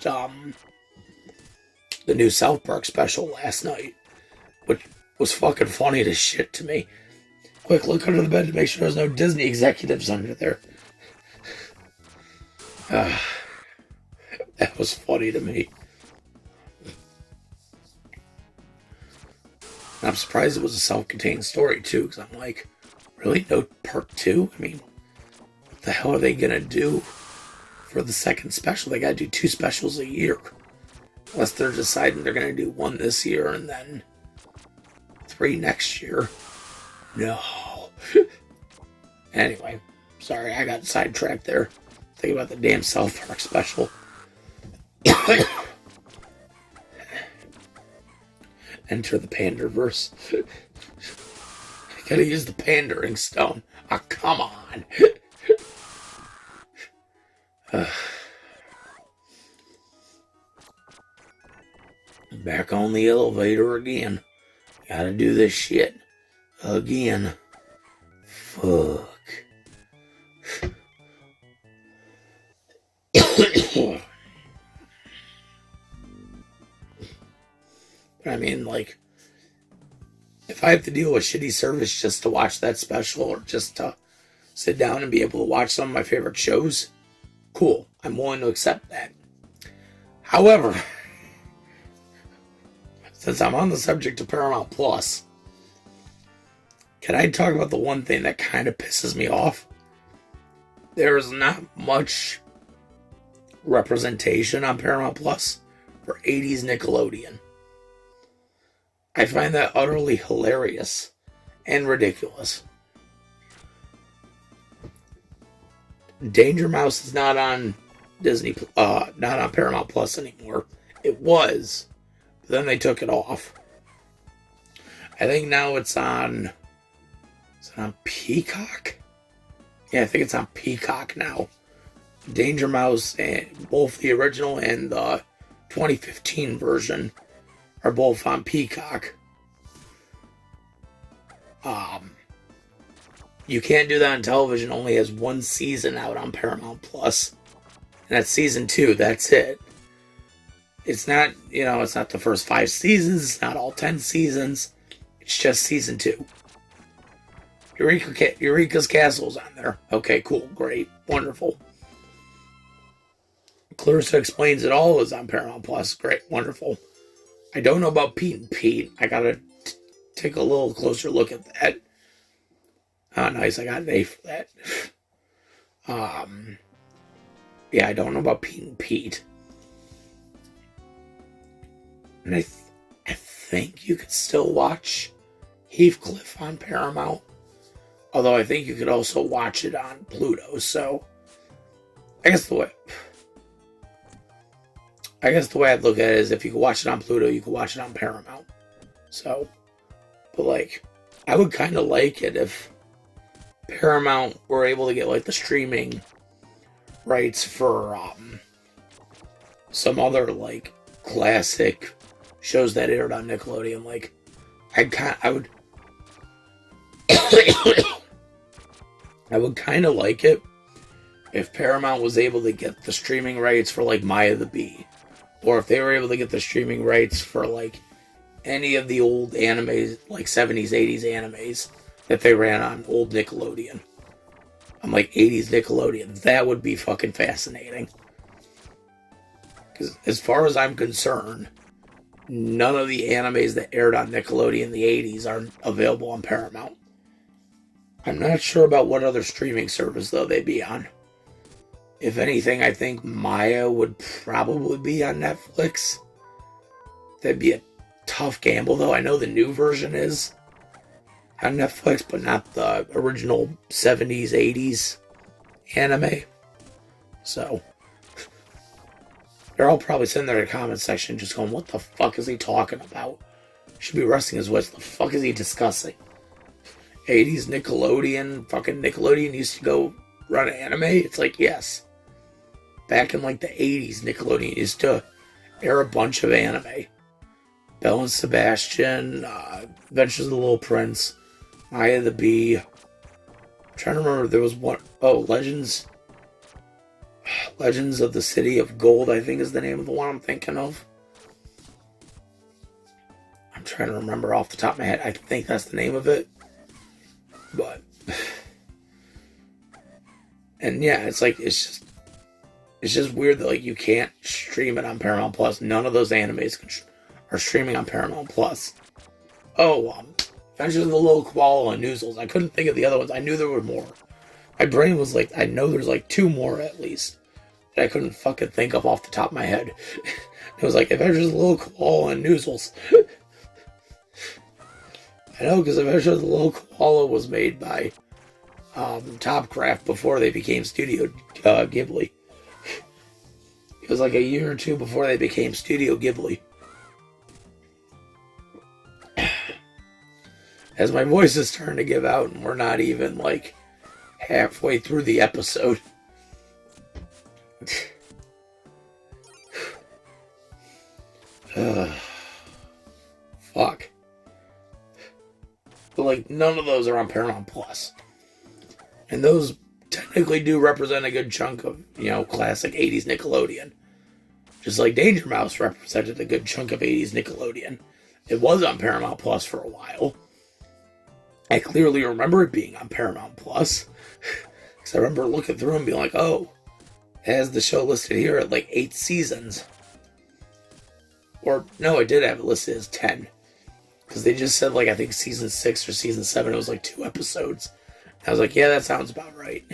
the new South Park special last night, which was fucking funny as shit to me. Quick look under the bed to make sure there's no Disney executives under there. That was funny to me. And I'm surprised it was a self-contained story too, because I'm like, really? No part 2? I mean, what the hell are they gonna do for the second special? They gotta do 2 specials a year. Unless they're deciding they're gonna do 1 this year and then 3 next year. No. Anyway, sorry, I got sidetracked there. Thinking about the damn South Park special. Enter the Panderverse. I gotta use the pandering stone. Ah, come on. Back on the elevator again. Gotta do this shit again. Fuck. But I mean, like, if I have to deal with shitty service just to watch that special or just to sit down and be able to watch some of my favorite shows, cool. I'm willing to accept that. However, since I'm on the subject of Paramount Plus, can I talk about the one thing that kind of pisses me off? There is not much representation on Paramount Plus for 80s Nickelodeon. I find that utterly hilarious and ridiculous. Danger Mouse is not on not on Paramount Plus anymore. It was, but then they took it off. I think now it's on. Is it on Peacock? Yeah, I think it's on Peacock now. Danger Mouse, and both the original and the 2015 version are both on Peacock. You can't do that on television. Only has 1 season out on Paramount Plus, and that's season 2. That's it. It's not, it's not the first 5 seasons. It's not all 10 seasons. It's just season 2. Eureka's Castle's on there. Okay, cool, great, wonderful. Clarissa Explains It All is on Paramount Plus. Great, wonderful. I don't know about Pete and Pete. I gotta take a little closer look at that. Oh, nice. I got an A for that. Yeah, I don't know about Pete and Pete. And I think you could still watch Heathcliff on Paramount. Although I think you could also watch it on Pluto. So, I guess the way I'd look at it is if you could watch it on Pluto, you could watch it on Paramount. So, but like, I would kind of like it if Paramount were able to get like the streaming rights for some other like classic shows that aired on Nickelodeon. Like, I would I would kind of like it if Paramount was able to get the streaming rights for like Maya the Bee, or if they were able to get the streaming rights for like any of the old animes, like 70s, 80s animes that they ran on old Nickelodeon. I'm like 80s Nickelodeon. That would be fucking fascinating. Because as far as I'm concerned, none of the animes that aired on Nickelodeon in the 80s are available on Paramount. I'm not sure about what other streaming service, though, they'd be on. If anything, I think Maya would probably be on Netflix. That'd be a tough gamble, though. I know the new version is on Netflix, but not the original 70s, 80s anime. So, they're all probably sitting there in the comment section just going, what the fuck is he talking about? Should be resting his wits. The fuck is he discussing? 80s Nickelodeon, fucking Nickelodeon used to go run anime? It's like, yes. Back in like the 80s, Nickelodeon used to air a bunch of anime. Belle and Sebastian, Adventures of the Little Prince, Maya the Bee. I'm trying to remember, there was one, Legends of the City of Gold, I think is the name of the one I'm thinking of. I'm trying to remember off the top of my head. I think that's the name of it. But, and yeah, it's like, it's just weird that like you can't stream it on Paramount Plus. None of those animes are streaming on Paramount Plus. Adventures of the Little Koala and Noozles. I couldn't think of the other ones. I knew there were more. My brain was like, I know there's like 2 more at least that I couldn't fucking think of off the top of my head. It was like Adventures of the Little Koala and Noozles. I know, because Adventures of the Little Koala was made by Topcraft before they became Studio Ghibli. It was like a year or 2 before they became Studio Ghibli. As my voice is starting to give out, and we're not even like halfway through the episode. Fuck. But like, none of those are on Paramount Plus. And those technically do represent a good chunk of, classic 80s Nickelodeon. Just like Danger Mouse represented a good chunk of 80s Nickelodeon. It was on Paramount Plus for a while. I clearly remember it being on Paramount Plus. Because I remember looking through and being like, oh, it has the show listed here at like 8 seasons. Or, no, I did have it listed as 10. Because they just said, like, I think season 6 or season 7, it was like 2 episodes. I was like, yeah, that sounds about right.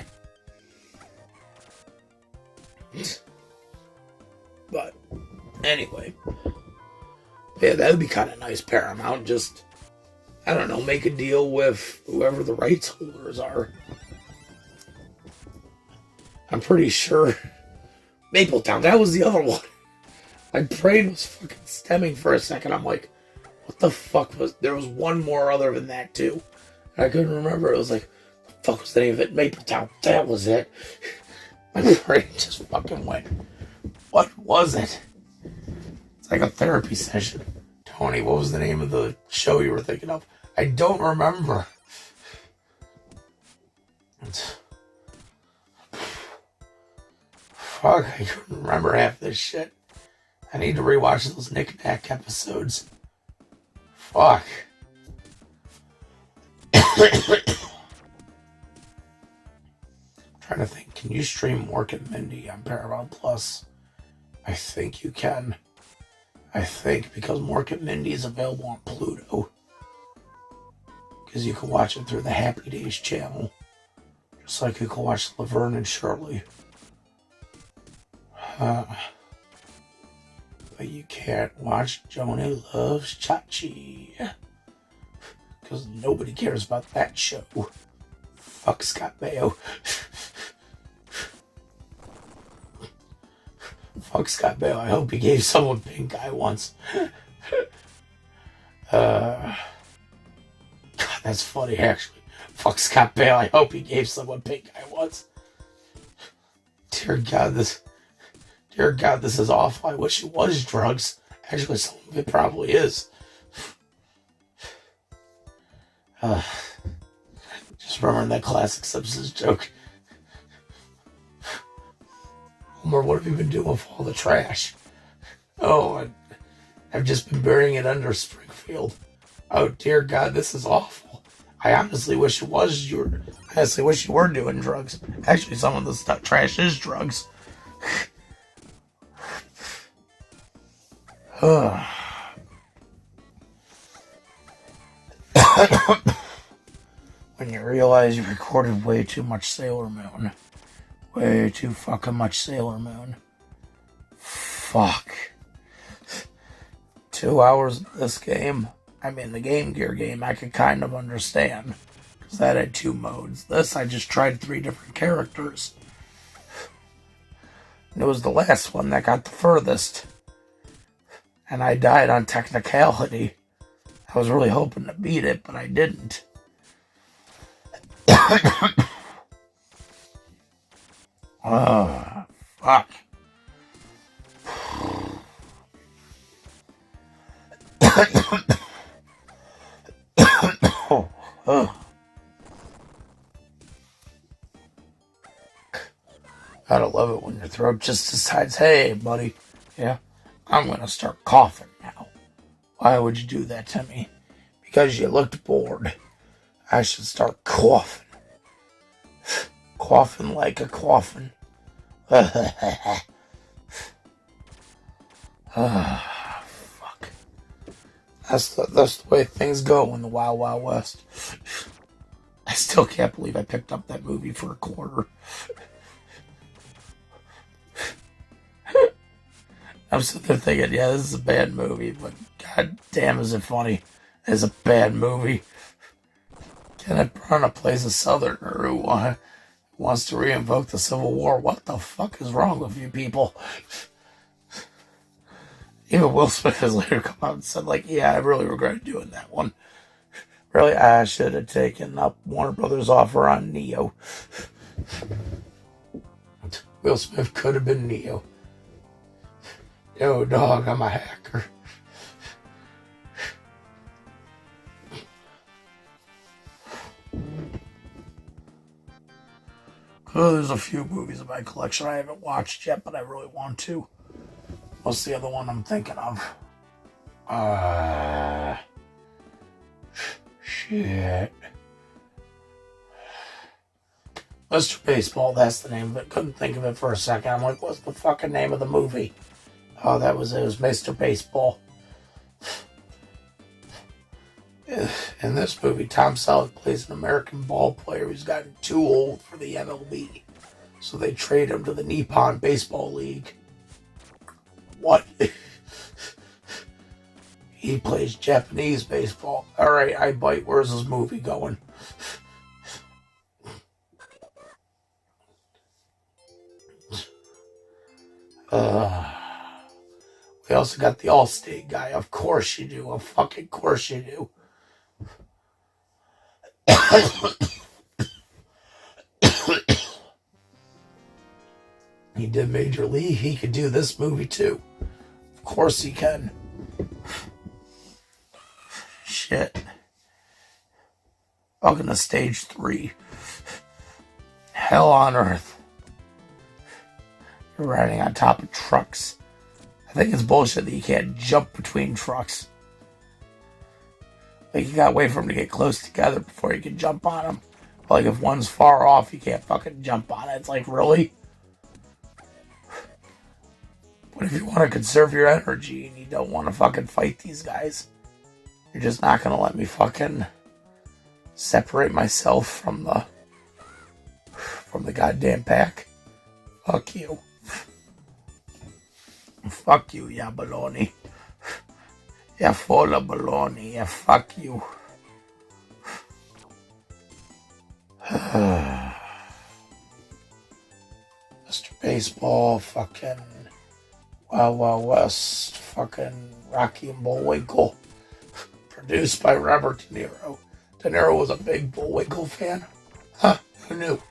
But, anyway. Yeah, that would be kind of nice, Paramount. Just, I don't know, make a deal with whoever the rights holders are. I'm pretty sure Mapletown, that was the other one. My brain was fucking stemming for a second. I'm like, what the fuck was... There was one more other than that, too. I couldn't remember. It was like, what the fuck was the name of it? Mapletown. That was it. My brain just fucking went, what was it? It's like a therapy session. Tony, what was the name of the show you were thinking of? I don't remember. Fuck, I couldn't remember half this shit. I need to rewatch those Nick Knacks episodes. Fuck. Trying to think, can you stream Mork and Mindy on Paramount Plus? I think you can. I think, because Mork and Mindy is available on Pluto. Because you can watch it through the Happy Days channel. Just like you can watch Laverne and Shirley. But you can't watch Joni Loves Chachi. Because nobody cares about that show. Fuck Scott Baio. Fuck Scott Baio. I hope he gave someone pink eye once. God, that's funny, actually. Fuck Scott Baio. I hope he gave someone pink eye once. Dear God, this is awful. I wish it was drugs. Actually, some of it probably is. Just remembering that classic Simpsons joke. Homer, what have you been doing with all the trash? Oh, I've just been burying it under Springfield. Oh, dear God, this is awful. I honestly wish you were doing drugs. Actually, some of the stuff trash is drugs. When When you realize you recorded way too much Sailor Moon. Way too fucking much Sailor Moon. Fuck. 2 hours of this game. I mean, the Game Gear game, I could kind of understand. Because that had 2 modes. This, I just tried 3 different characters. And it was the last one that got the furthest. And I died on technicality. I was really hoping to beat it, but I didn't. Oh, fuck. Gotta love it when your throat just decides, hey, buddy, yeah, I'm gonna start coughing now. Why would you do that to me? Because you looked bored. I should start coughing. Coughing like a coffin. Fuck. That's the way things go in the Wild Wild West. I still can't believe I picked up that movie for a quarter. I'm sitting there thinking, yeah, this is a bad movie, but god damn is it funny. It's a bad movie. Kenneth Branagh plays a Southerner who wants to reinvoke the Civil War. What the fuck is wrong with you people? Even Will Smith has later come out and said, like, yeah, I really regret doing that one. Really, I should have taken up Warner Brothers' offer on Neo. Will Smith could have been Neo. Yo, dog, I'm a hacker. Oh, there's a few movies in my collection I haven't watched yet, but I really want to. What's the other one I'm thinking of? Shit. Mr. Baseball, that's the name of it. Couldn't think of it for a second. I'm like, what's the fucking name of the movie? Oh, that was it. It was Mr. Baseball. In this movie, Tom Selleck plays an American ball player who's gotten too old for the MLB. So they trade him to the Nippon Baseball League. What? He plays Japanese baseball. Alright, I bite. Where's this movie going? We also got the Allstate guy. Of course you do. Of fucking course you do. He did Major League. He could do this movie too. Of course he can. Shit. Welcome to stage 3. Hell on earth. You're riding on top of trucks. I think it's bullshit that you can't jump between trucks. Like, you gotta wait for them to get close together before you can jump on them. But like, if one's far off, you can't fucking jump on it. It's like, really? But if you want to conserve your energy and you don't want to fucking fight these guys, you're just not gonna let me fucking separate myself from the goddamn pack. Fuck you. Fuck you, ya baloney. Ya full of baloney. Ya fuck you. Mr. Baseball, fucking Wild Wild West, fucking Rocky and Bullwinkle. Produced by Robert De Niro. De Niro was a big Bullwinkle fan. Huh? Who knew?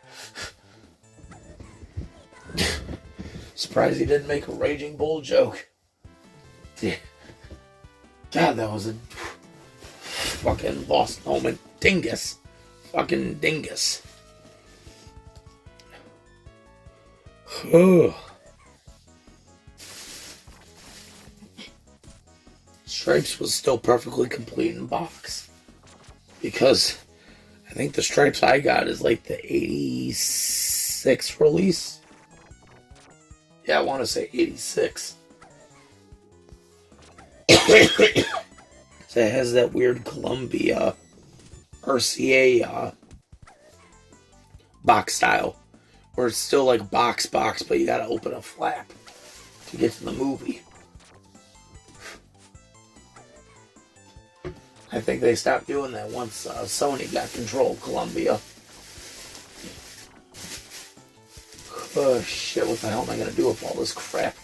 Surprised he didn't make a Raging Bull joke. God, that was a fucking lost moment. Dingus. Fucking dingus. Stripes was still perfectly complete in box. Because I think the Stripes I got is like the 86 release. Yeah, I want to say 86. So it has that weird Columbia RCA box style. Where it's still like box, but you gotta open a flap to get to the movie. I think they stopped doing that once Sony got control of Columbia. Oh shit, what the hell am I gonna do with all this crap?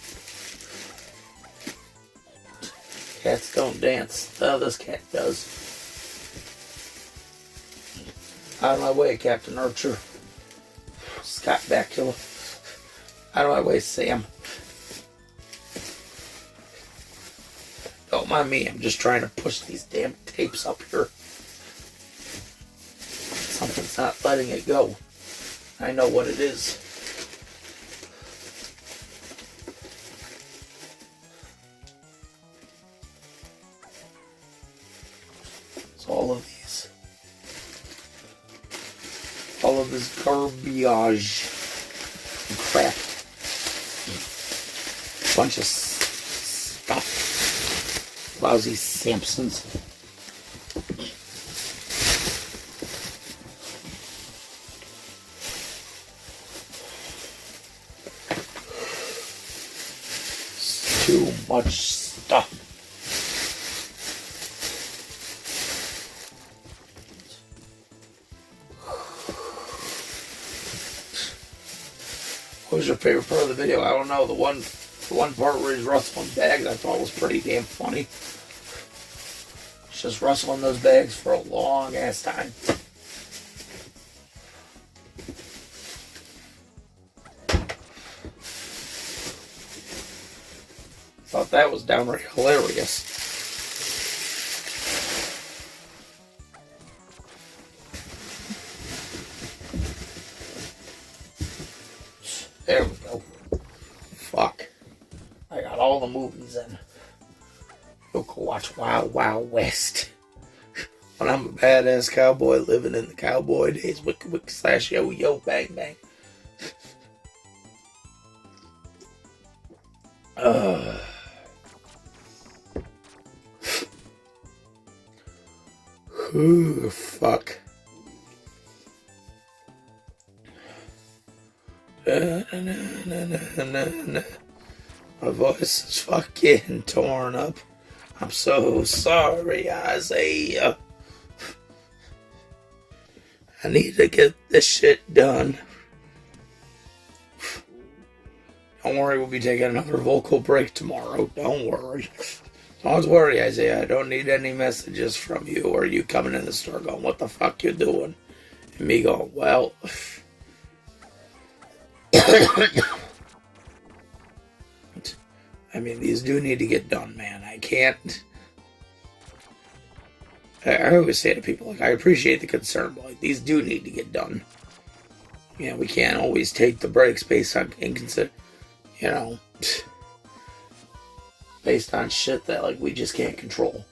Cats don't dance. Oh, this cat does. Out of my way, Captain Archer. Scott Bakula. Out of my way, Sam. Don't mind me, I'm just trying to push these damn tapes up here. Something's not letting it go. I know what it is. It's all of these. All of this garbage and crap. Bunch of stuff. Lousy Samsons. It's too much stuff. What was your favorite part of the video? I don't know. The one part where he's rustling bags I thought was pretty damn funny. He's just rustling those bags for a long ass time. Thought that was downright hilarious. There we go. Fuck. I got all the movies in. You'll go watch Wild Wild West. When I'm a badass cowboy living in the cowboy days. Wick wick slash yo yo bang bang. Ooh, fuck. My voice is fucking torn up. I'm so sorry, Isaiah. I need to get this shit done. Don't worry, we'll be taking another vocal break tomorrow. Don't worry. Don't worry, Isaiah. I don't need any messages from you or you coming in the store going, what the fuck you doing? And me going, well... I mean, these do need to get done, man. I can't... I always say to people, like, I appreciate the concern, but, like, these do need to get done. You know, we can't always take the breaks based on you know, based on shit that, like, we just can't control.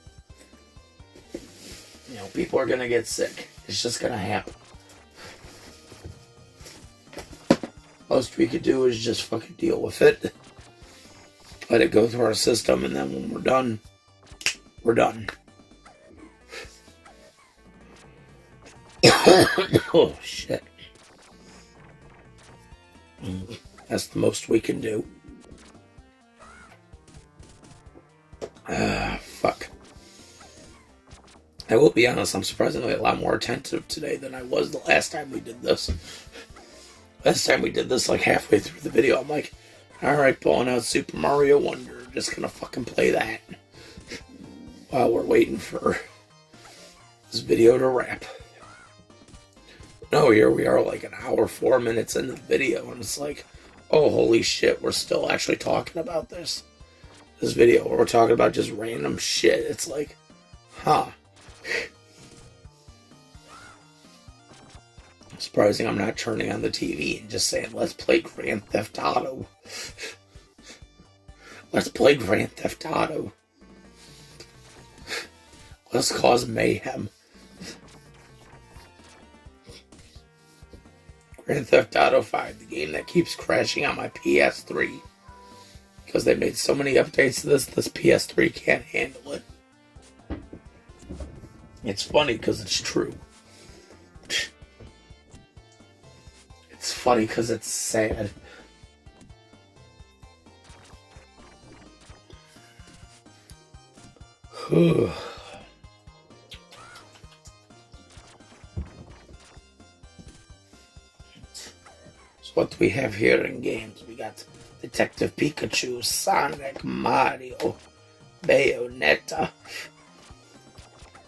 You know, people are gonna get sick. It's just gonna happen. Most we could do is just fucking deal with it. Let it go through our system, and then when we're done, we're done. Oh, shit. That's the most we can do. Fuck. I will be honest, I'm surprisingly a lot more attentive today than I was the last time we did this. Last time we did this, like, halfway through the video, I'm like, alright, pulling out Super Mario Wonder. Just gonna fucking play that while we're waiting for this video to wrap. No, here we are, like an hour, 4 minutes into the video, and it's like, oh, holy shit, we're still actually talking about this video. We're talking about just random shit. It's like, huh. Surprising I'm not turning on the TV and just saying, let's play Grand Theft Auto. Let's play Grand Theft Auto. Let's cause mayhem. Grand Theft Auto 5, the game that keeps crashing on my PS3. Because they made so many updates to this PS3 can't handle it. It's funny because it's true. It's funny because it's sad. So what do we have here in games? We got Detective Pikachu, Sonic, Mario, Bayonetta.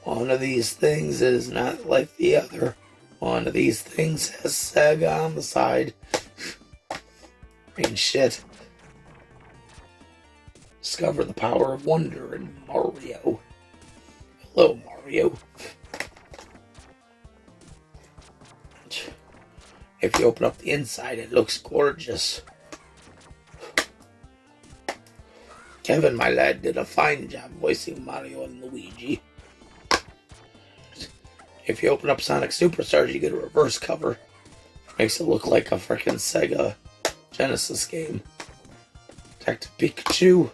One of these things is not like the other. One of these things has Sega on the side. I mean, shit. Discover the power of wonder in Mario. Hello, Mario. If you open up the inside, it looks gorgeous. Kevin, my lad, did a fine job voicing Mario and Luigi. If you open up Sonic Superstars, you get a reverse cover. Makes it look like a freaking Sega Genesis game. Detective Pikachu.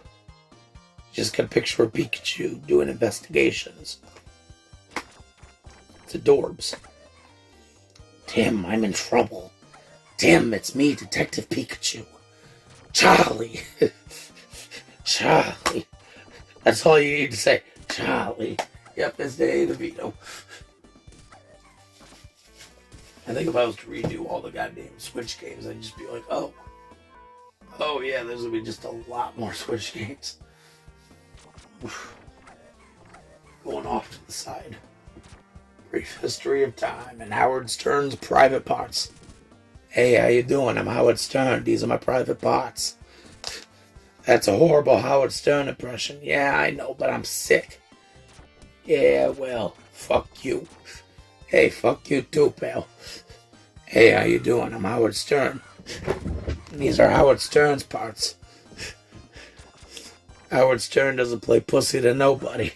Just got a picture of Pikachu doing investigations. It's adorbs. Damn, I'm in trouble. Damn, it's me, Detective Pikachu. Charlie. Charlie. That's all you need to say. Charlie. Yep, it's Danny DeVito. I think if I was to redo all the goddamn Switch games, I'd just be like, oh yeah, there's gonna be just a lot more Switch games. Going off to the side. Brief history of time and Howard Stern's private parts. Hey, how you doing? I'm Howard Stern. These are my private parts. That's a horrible Howard Stern impression. Yeah, I know, but I'm sick. Yeah, well, fuck you. Hey, fuck you too, pal. Hey, how you doing? I'm Howard Stern. These are Howard Stern's parts. Howard Stern doesn't play pussy to nobody.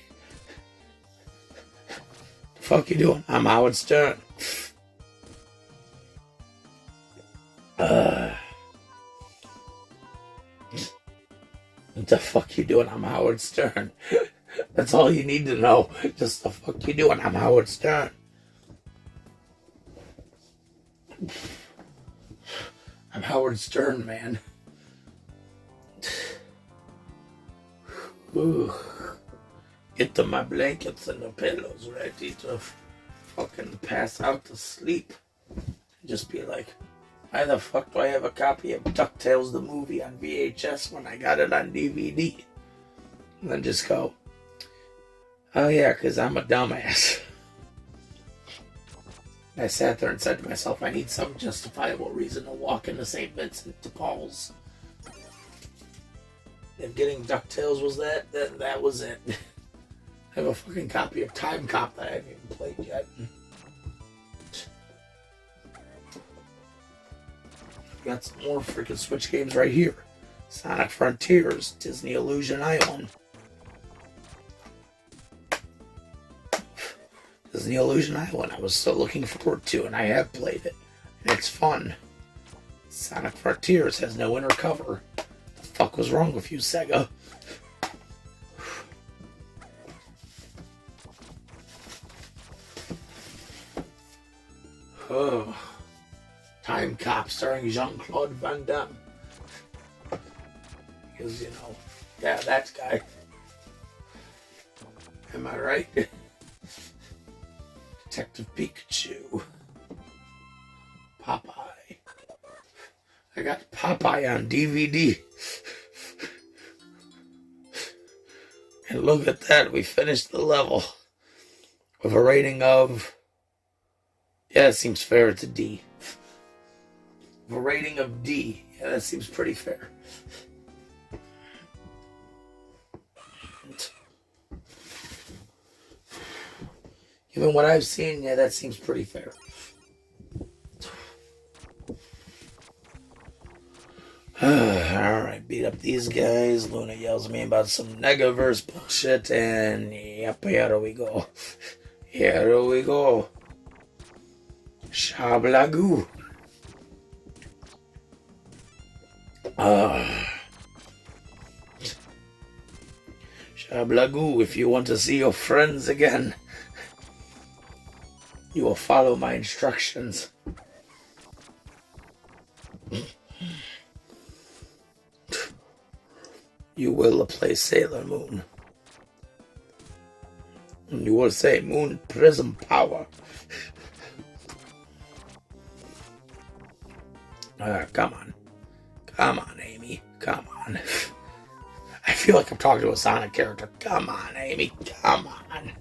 The fuck you doing? I'm Howard Stern. What the fuck you doing? I'm Howard Stern. That's all you need to know. Just the fuck you doing? I'm Howard Stern. I'm Howard Stern, man. Ooh. Get to my blankets and the pillows ready to fucking pass out to sleep. Just be like, why the fuck do I have a copy of DuckTales the movie on VHS when I got it on DVD? And then just go, oh yeah, because I'm a dumbass. I sat there and said to myself, I need some justifiable reason to walk into St. Vincent de Paul's. If getting DuckTales was that was it. I have a fucking copy of Time Cop that I haven't even played yet. Got some more freaking Switch games right here. Sonic Frontiers, Disney Illusion Island. Disney Illusion Island I was still looking forward to, and I have played it. And it's fun. Sonic Frontiers has no inner cover. The fuck was wrong with you, Sega? Oh. Time Cop starring Jean-Claude Van Damme. Because, you know, yeah, that guy. Am I right? Detective Pikachu. Popeye. I got Popeye on DVD. And look at that, we finished the level with a rating of, yeah, it seems fair, it's a D. With a rating of D, yeah, that seems pretty fair. Given what I've seen, yeah, that seems pretty fair. Alright, beat up these guys. Luna yells at me about some Negaverse bullshit, and yep, here we go. Here we go. Shablagoo. Shablagoo, if you want to see your friends again, you will follow my instructions. You will play Sailor Moon. And you will say Moon Prism Power. Come on. Come on, Amy. Come on. I feel like I'm talking to a Sonic character. Come on, Amy. Come on.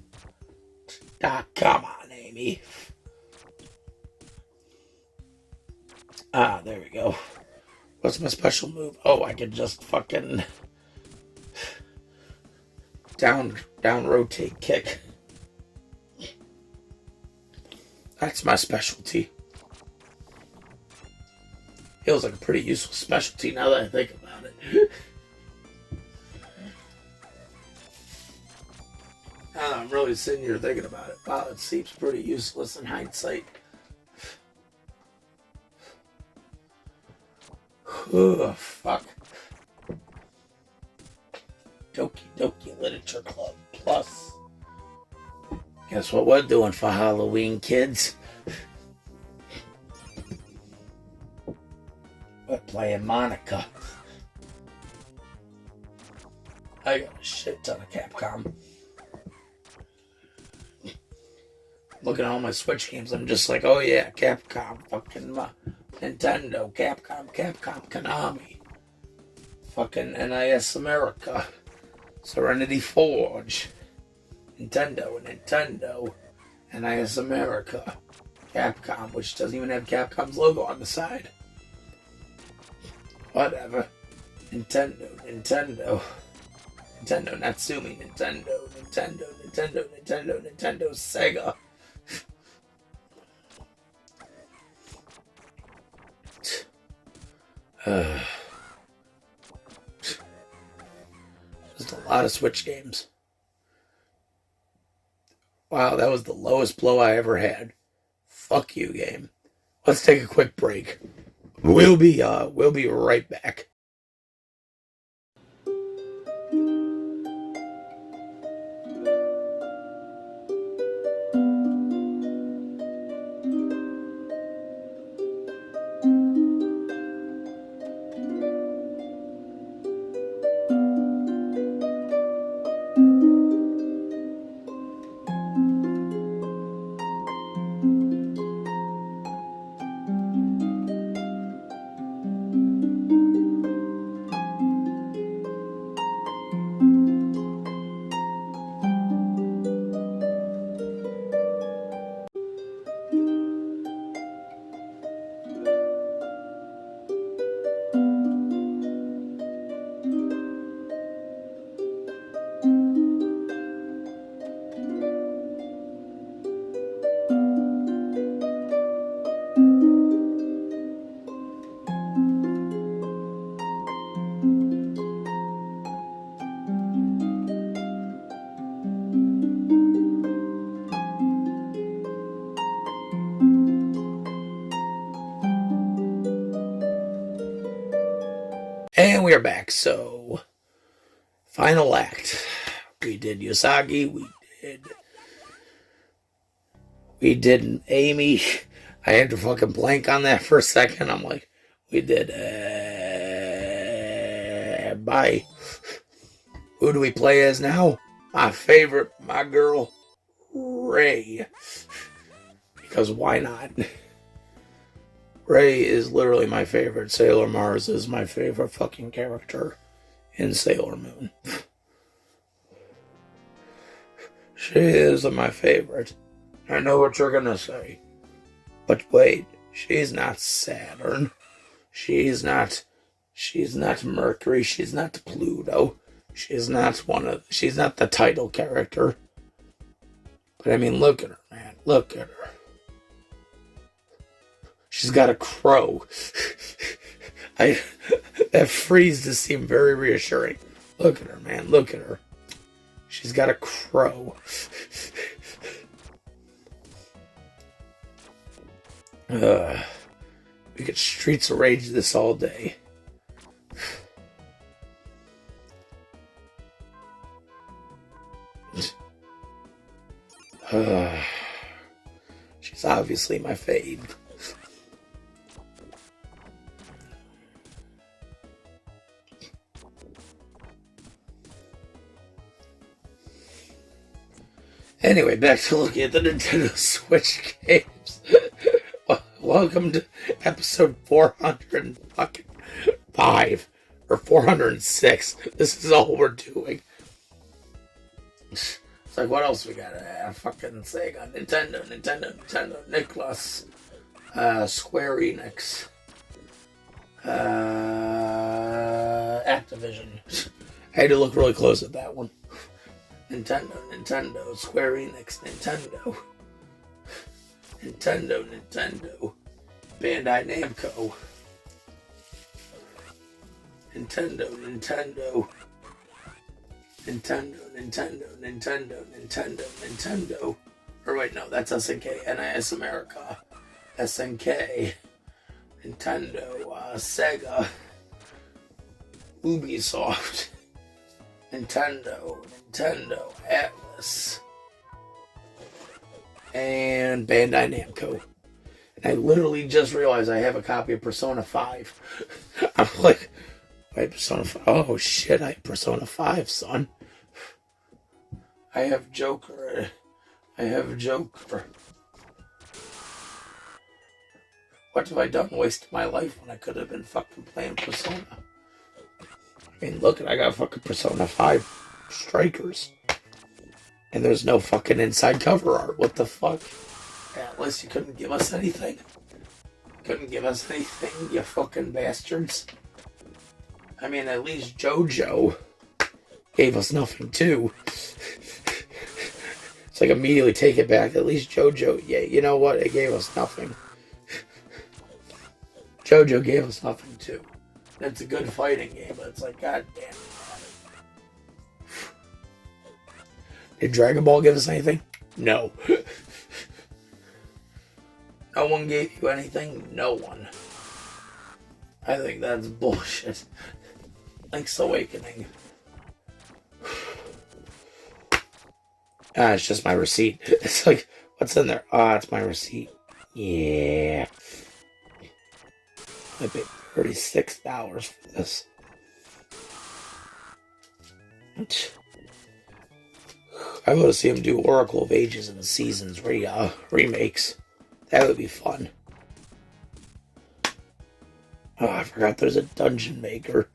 Come on, Amy. There we go. What's my special move? Oh, I can just fucking down rotate kick. That's my specialty. Feels like a pretty useful specialty now that I think about it. I'm really sitting here thinking about it. Wow, it seems pretty useless in hindsight. Oh, fuck. Doki Doki Literature Club Plus. Guess what we're doing for Halloween, kids? We're playing Monica. I got a shit ton of Capcom. Looking at all my Switch games, I'm just like, oh yeah, Capcom, fucking Nintendo, Capcom, Konami, fucking NIS America, Serenity Forge, Nintendo, NIS America, Capcom, which doesn't even have Capcom's logo on the side. Whatever. Nintendo, Natsumi, Nintendo, Sega. Just a lot of Switch games. Wow, that was the lowest blow I ever had. Fuck you, game. Let's take a quick break. We'll be right back. And we are back. So, final act. We did Usagi. We did Amy. I had to fucking blank on that for a second. I'm like, we did bye. Who do we play as now? My favorite, my girl, Ray. Because why not? Ray is literally my favorite. Sailor Mars is my favorite fucking character in Sailor Moon. She is my favorite. I know what you're gonna say. But wait, she's not Saturn. She's not Mercury. She's not Pluto. She's not the title character. But I mean, look at her, man. Look at her. She's got a crow. That phrase just seemed very reassuring. Look at her, man. Look at her. She's got a crow. We could Streets of Rage this all day. She's obviously my fave. Anyway, back to looking at the Nintendo Switch games. Welcome to episode 405 or 406. This is all we're doing. It's like, what else we got? Fucking Sega, Nintendo, Nicholas, Square Enix, Activision. I had to look really close at that one. Nintendo, Square Enix, Nintendo, Bandai Namco, Nintendo. Or wait, no, that's SNK, NIS America, SNK, Nintendo, Sega, Ubisoft, Nintendo, Atlas, and Bandai Namco. And I literally just realized I have a copy of Persona 5. I'm like, wait, Persona 5? Oh shit, I have Persona 5, son. I have Joker. What have I done? Wasted my life when I could have been fucking playing Persona. I mean, look, I got fucking Persona 5 Strikers. And there's no fucking inside cover art. What the fuck? Atlas, you couldn't give us anything. You fucking bastards. I mean, at least JoJo gave us nothing, too. It's like, immediately take it back. At least JoJo, yeah, you know what? It gave us nothing. JoJo gave us nothing, too. It's a good fighting game, but it's like, god damn it. Did Dragon Ball give us anything? No. No one gave you anything? No one. I think that's bullshit. Link's Awakening. It's just my receipt. It's like, what's in there? It's my receipt. Yeah. I paid $36 for this. I want to see him do Oracle of Ages and Seasons remakes. That would be fun. Oh, I forgot there's a Dungeon Maker.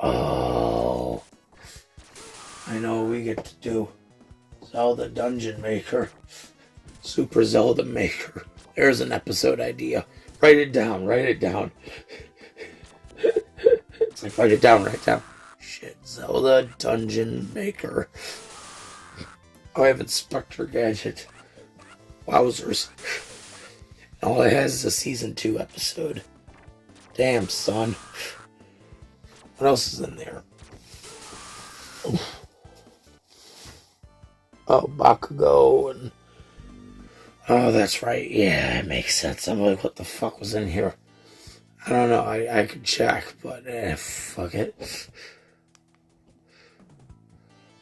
Oh. I know what we get to do. Zelda Dungeon Maker. Super Zelda Maker. There's an episode idea. Write it down. It's like, write it down. Shit, Zelda Dungeon Maker. Oh, I have Inspector Gadget. Wowzers. All it has is a season 2 episode. Damn, son. What else is in there? Oh, Bakugo and... Oh, that's right. Yeah, it makes sense. I'm like, what the fuck was in here? I don't know. I could check, but fuck it.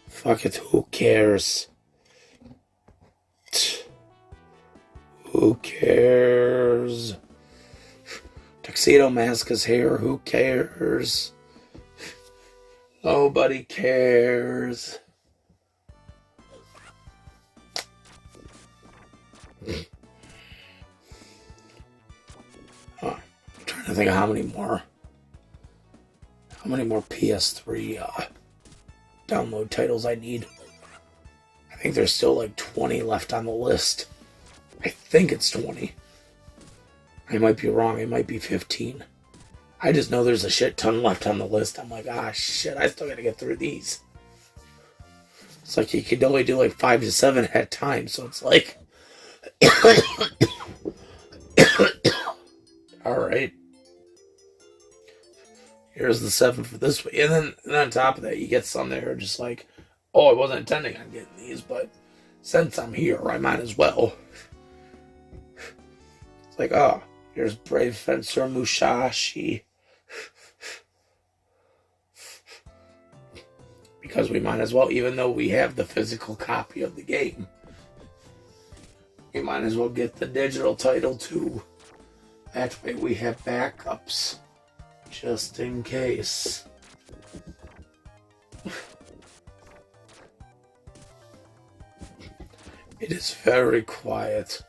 Fuck it. Who cares? Who cares? Tuxedo Mask is here. Who cares? Nobody cares. I'm trying to think of how many more PS3 download titles I need. I think there's still like 20 left on the list. I think it's 20. I might be wrong. It might be 15. I just know there's a shit ton left on the list. I'm like, shit, I still gotta get through these. It's like you could only do like 5 to 7 at a time, so it's like... Alright. Here's the 7 for this week. And then on top of that, you get some that are just like, oh, I wasn't intending on getting these, but since I'm here, I might as well. It's like, oh, here's Brave Fencer Musashi. Because we might as well, even though we have the physical copy of the game, we might as well get the digital title too. That way we have backups, just in case. It is very quiet.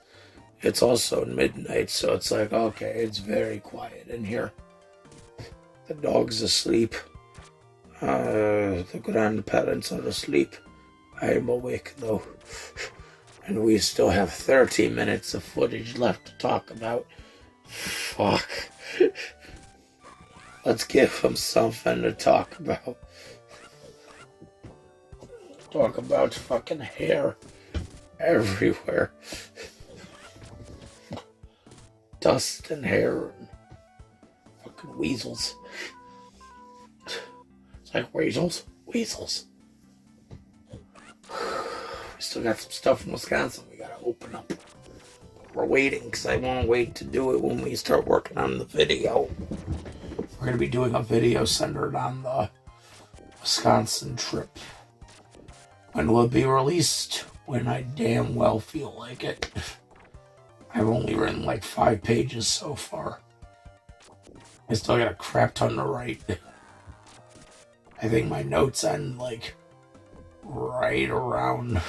It's also midnight, so it's like, okay, it's very quiet in here. The dog's asleep. The grandparents are asleep. I am awake, though. And we still have 30 minutes of footage left to talk about. Fuck. Let's give them something to talk about. Talk about fucking hair everywhere. Dust and hair and fucking weasels. It's like weasels. We still got some stuff in Wisconsin we gotta open up. We're waiting because I won't wait to do it when we start working on the video. We're gonna be doing a video centered on the Wisconsin trip. When will it be released? When I damn well feel like it. I've only written like 5 pages so far. I still got a crap ton to write. I think my notes end like right around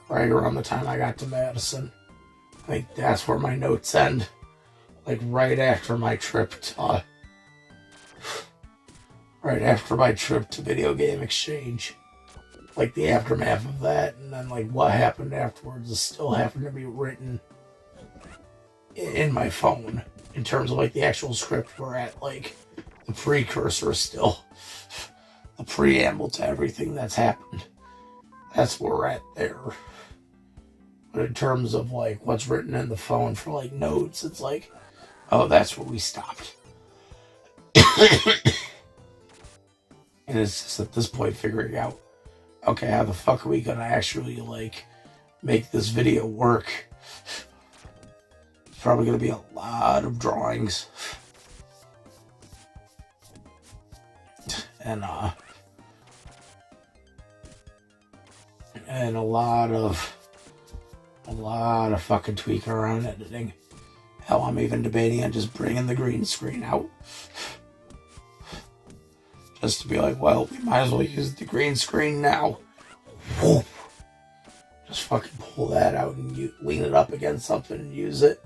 the time I got to Madison. I think that's where my notes end. Like right after my trip to Video Game Exchange. Like the aftermath of that, and then like what happened afterwards is still having to be written in my phone. In terms of like the actual script, we're at like the precursor still. The preamble to everything that's happened. That's where we're at there. But in terms of like what's written in the phone for like notes, it's like, oh, that's where we stopped. And it's just at this point figuring out, okay, how the fuck are we gonna actually like make this video work? It's probably gonna be a lot of drawings. And a lot of fucking tweaking around editing. Hell, I'm even debating on just bringing the green screen out. Just to be like, well, we might as well use the green screen now. Whoop. Just fucking pull that out and lean it up against something and use it.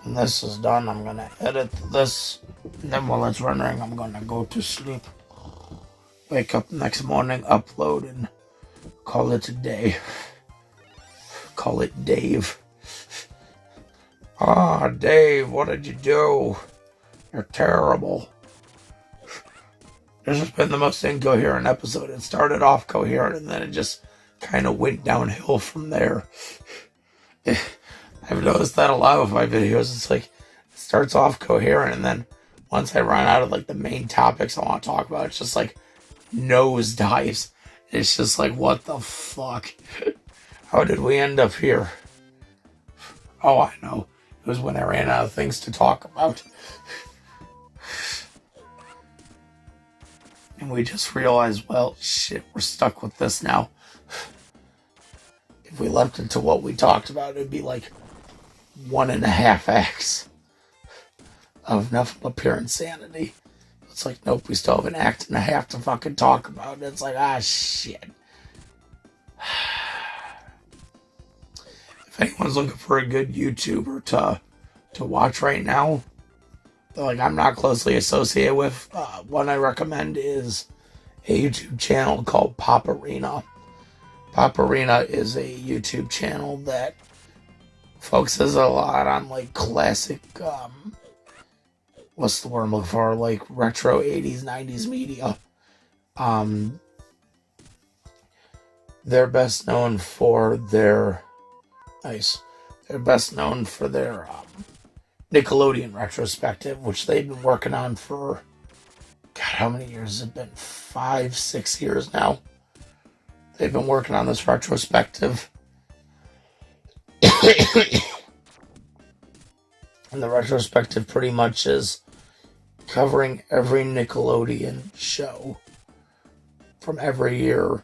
When this is done, I'm gonna edit this, and then while it's rendering, I'm gonna go to sleep. Wake up next morning, upload, and call it a day. Call it Dave. Ah, Dave, what did you do? You're terrible. This has been the most incoherent episode. It started off coherent, and then it just kind of went downhill from there. I've noticed that a lot with my videos. It's like, it starts off coherent, and then once I run out of like the main topics I want to talk about, it's just like nose dives. It's just like, what the fuck? How did we end up here? Oh, I know. It was when I ran out of things to talk about. And we just realized, well, shit, we're stuck with this now. If we left it to what we talked about, it'd be like 1.5 acts of enough pure insanity. It's like, nope, we still have an act and a half to fucking talk about. It's like, shit. If anyone's looking for a good YouTuber to watch right now, like I'm not closely associated with, one I recommend is a YouTube channel called Paparina. Paparina is a YouTube channel that focuses a lot on like classic, what's the word I'm looking for? Like retro 80s, 90s media. They're best known for their Nickelodeon retrospective, which they've been working on for, God, how many years has it been? 5, 6 years now. They've been working on this retrospective. And the retrospective pretty much is covering every Nickelodeon show from every year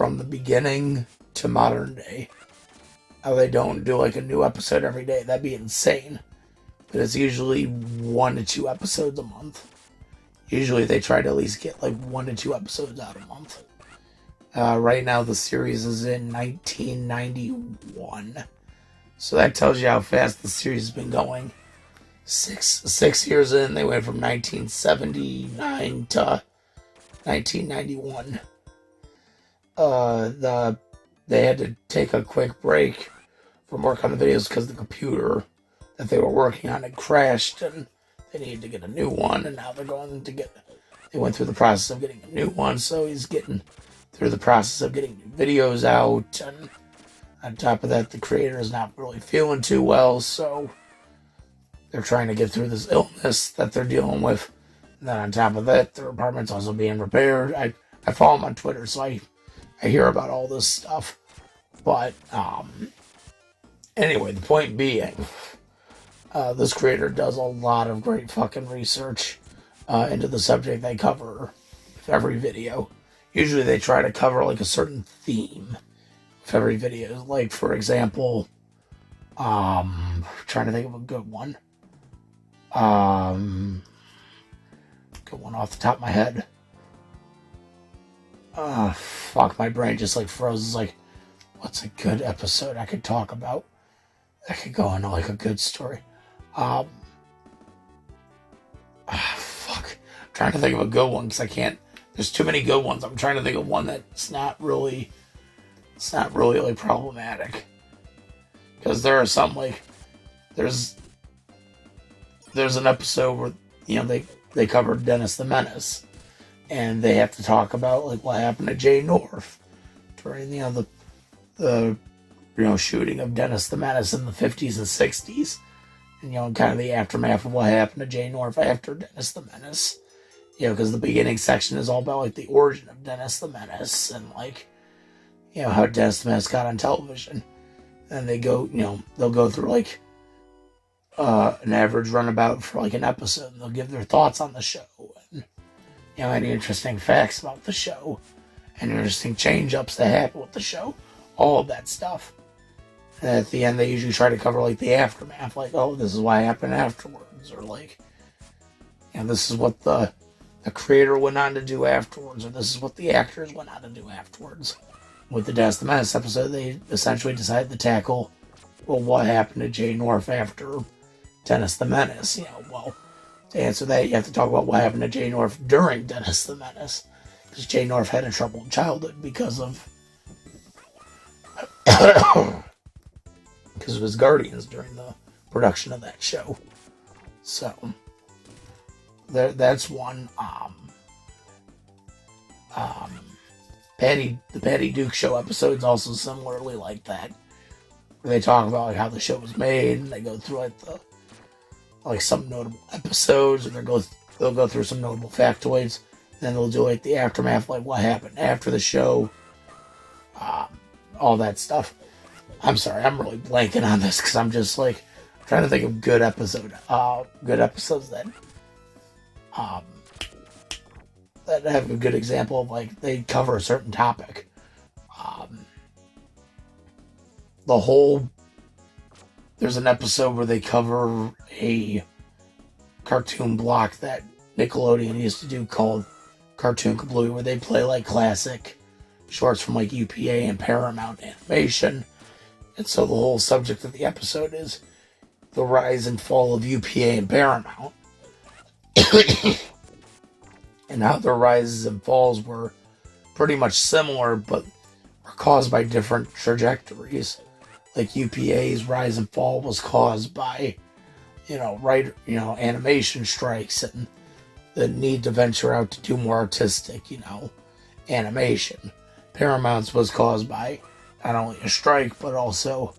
from the beginning to modern day. How they don't do like a new episode every day. That'd be insane. But it's usually 1 to 2 episodes a month. Usually they try to at least get like 1 to 2 episodes out a month. Right now the series is in 1991. So that tells you how fast the series has been going. Six years in, they went from 1979 to 1991. They had to take a quick break from work on the videos because the computer that they were working on had crashed and they needed to get a new one, and now they went through the process of getting a new one, so he's getting through the process of getting new videos out, and on top of that, the creator is not really feeling too well, so they're trying to get through this illness that they're dealing with. And then on top of that, their apartment's also being repaired. I follow him on Twitter, so I hear about all this stuff. But, anyway, the point being, this creator does a lot of great fucking research into the subject they cover with every video. Usually they try to cover like a certain theme with every video. Like, for example, trying to think of a good one. Good one off the top of my head. Fuck, my brain just like froze. It's like, what's a good episode I could talk about? I could go into like a good story. Fuck. I'm trying to think of a good one because I can't. There's too many good ones. I'm trying to think of one that's not really like problematic. Because there are some like, there's an episode where, you know, they covered Dennis the Menace, and they have to talk about like what happened to Jay North during, you know, the shooting of Dennis the Menace in the 50s and 60s, and, you know, kind of the aftermath of what happened to Jay North after Dennis the Menace. You know, because the beginning section is all about like the origin of Dennis the Menace and like, you know, how Dennis the Menace got on television. And they go, you know, they'll go through like an average runabout for like an episode, and they'll give their thoughts on the show and, you know, any interesting facts about the show and interesting change-ups that happen with the show, all of that stuff. And at the end, they usually try to cover like the aftermath, like, oh, this is what happened afterwards, or like, you know, this is what the creator went on to do afterwards, or this is what the actors went on to do afterwards. With the Dennis the Menace episode, they essentially decided to tackle, well, what happened to Jay North after Dennis the Menace? You know, well, to answer that, you have to talk about what happened to Jay North during Dennis the Menace, because Jay North had a troubled childhood because of his guardians during the production of that show. So that's one. The Patty Duke Show episode's also similarly like that, where they talk about like how the show was made, and they go through like some notable episodes, and they'll go through some notable factoids. Then they'll do like the aftermath, like what happened after the show, all that stuff. I'm sorry, I'm really blanking on this because I'm just like trying to think of good episodes that have a good example of like they cover a certain topic. There's an episode where they cover a cartoon block that Nickelodeon used to do called Cartoon Kablooey, where they play like classic shorts from like UPA and Paramount Animation. And so the whole subject of the episode is the rise and fall of UPA and Paramount. And how their rises and falls were pretty much similar, but were caused by different trajectories. Like UPA's rise and fall was caused by, animation strikes and the need to venture out to do more artistic, animation. Paramount's was caused by not only a strike, but also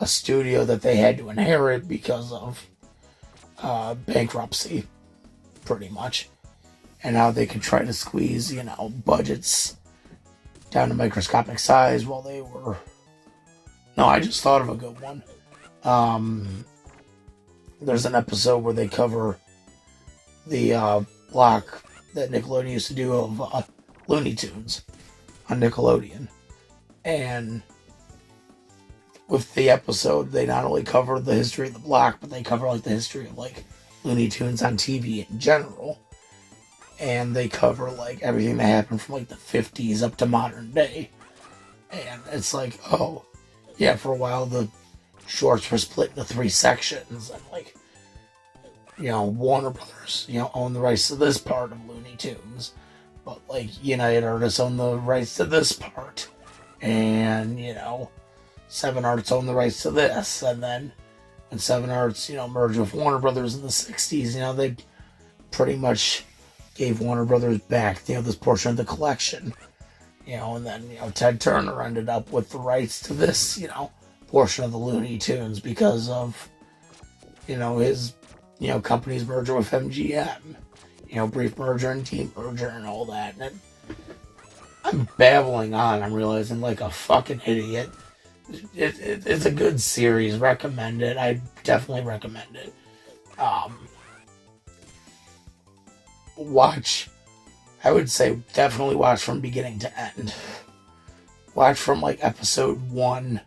a studio that they had to inherit because of bankruptcy, pretty much. And how they could try to squeeze, budgets down to microscopic size while they were... No, I just thought of a good one. There's an episode where they cover the block that Nickelodeon used to do of Looney Tunes. on Nickelodeon. And with the episode, they not only cover the history of the block, but they cover like the history of like Looney Tunes on TV in general. And they cover like everything that happened from like the 50s up to modern day. And it's like, oh, yeah, for a while the shorts were split into 3 sections, and like, you know, Warner Brothers, you know, own the rights to this part of Looney Tunes, but like United Artists own the rights to this part, and you know, Seven Arts own the rights to this, and then when Seven Arts, you know, merged with Warner Brothers in the 60s, you know, they pretty much gave Warner Brothers back, you know, this portion of the collection, you know, and then, you know, Ted Turner ended up with the rights to this, you know, portion of the Looney Tunes because of, you know, his, you know, company's merger with MGM, you know, brief merger and demerger and all that. And I'm babbling on. I'm realizing like a fucking idiot. It's a good series. Recommend it. I definitely recommend it. Watch. I would say definitely watch from beginning to end. Watch from like episode 1.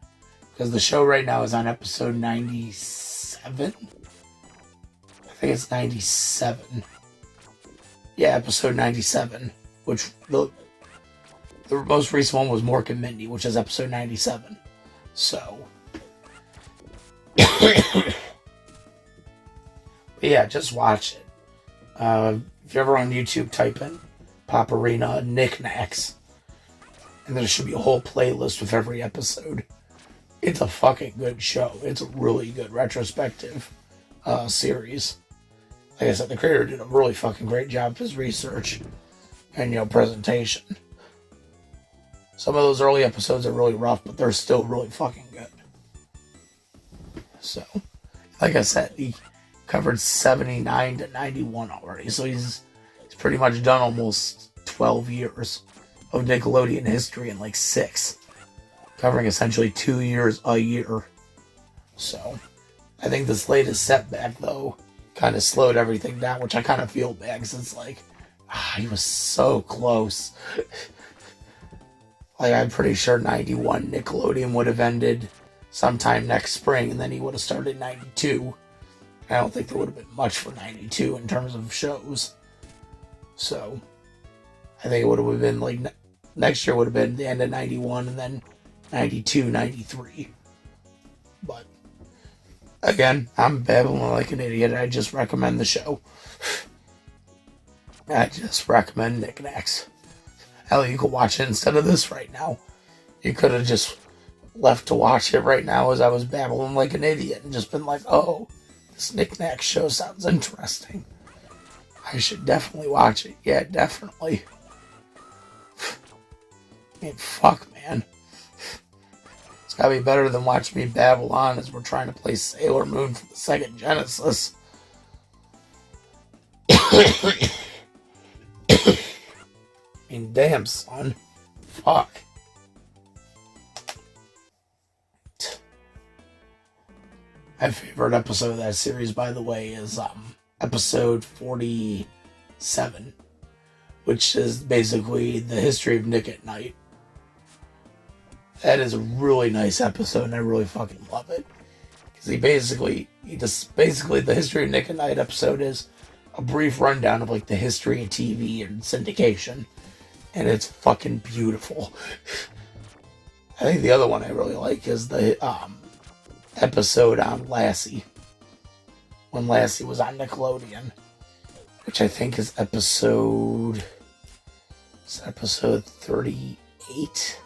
Because the show right now is on episode 97. I think it's 97. Yeah, episode 97. Which the most recent one was Mork and Mindy, which is episode 97. So. Yeah, just watch it. If you're ever on YouTube, type in Paparina Nick Knacks. And there should be a whole playlist with every episode. It's a fucking good show. It's a really good retrospective series. Like I said, the creator did a really fucking great job of his research and, you know, presentation. Some of those early episodes are really rough, but they're still really fucking good. So, like I said, he covered 79 to 91 already. So he's pretty much done almost 12 years of Nickelodeon history in like 6. Covering essentially 2 years a year. So, I think this latest setback, though, kind of slowed everything down, which I kind of feel bad, because it's like, he was so close. Like, I'm pretty sure 91 Nickelodeon would have ended sometime next spring, and then he would have started 92. I don't think there would have been much for 92 in terms of shows. So, I think it would have been like, next year would have been the end of 91, and then 92, 93. But, again, I'm babbling like an idiot. I just recommend the show. I just recommend Nick Knacks. Hell, you could watch it instead of this right now. You could have just left to watch it right now as I was babbling like an idiot and just been like, oh, this Nick Knacks show sounds interesting. I should definitely watch it. Yeah, definitely. I mean, fuck, man. It's gotta be better than watching me babble on as we're trying to play Sailor Moon for the Sega Genesis. I mean, damn, son. Fuck. My favorite episode of that series, by the way, is episode 47, which is basically the history of Nick at Night. That is a really nice episode, and I really fucking love it. Because the history of Nick at Night episode is a brief rundown of like the history of TV and syndication. And it's fucking beautiful. I think the other one I really like is the episode on Lassie. When Lassie was on Nickelodeon. Which I think is episode 38?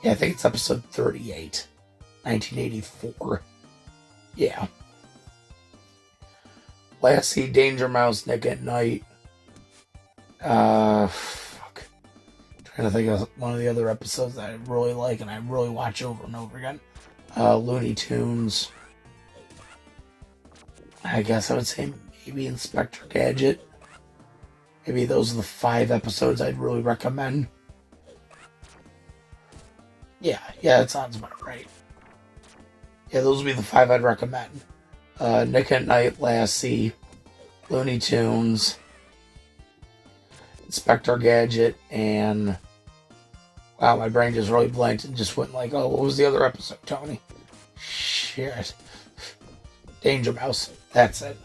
Yeah, I think it's episode 38. 1984. Yeah. Lassie, Danger Mouse, Nick at Night. Fuck. Trying to think of one of the other episodes that I really like and I really watch over and over again. Looney Tunes. I guess I would say maybe Inspector Gadget. Maybe those are the 5 episodes I'd really recommend. Yeah, that sounds about right. Yeah, those would be the 5 I'd recommend. Nick at Night, Lassie, Looney Tunes, Inspector Gadget, and Wow, my brain just really blanked and just went like, oh, what was the other episode, Tony? Shit. Danger Mouse. That's it.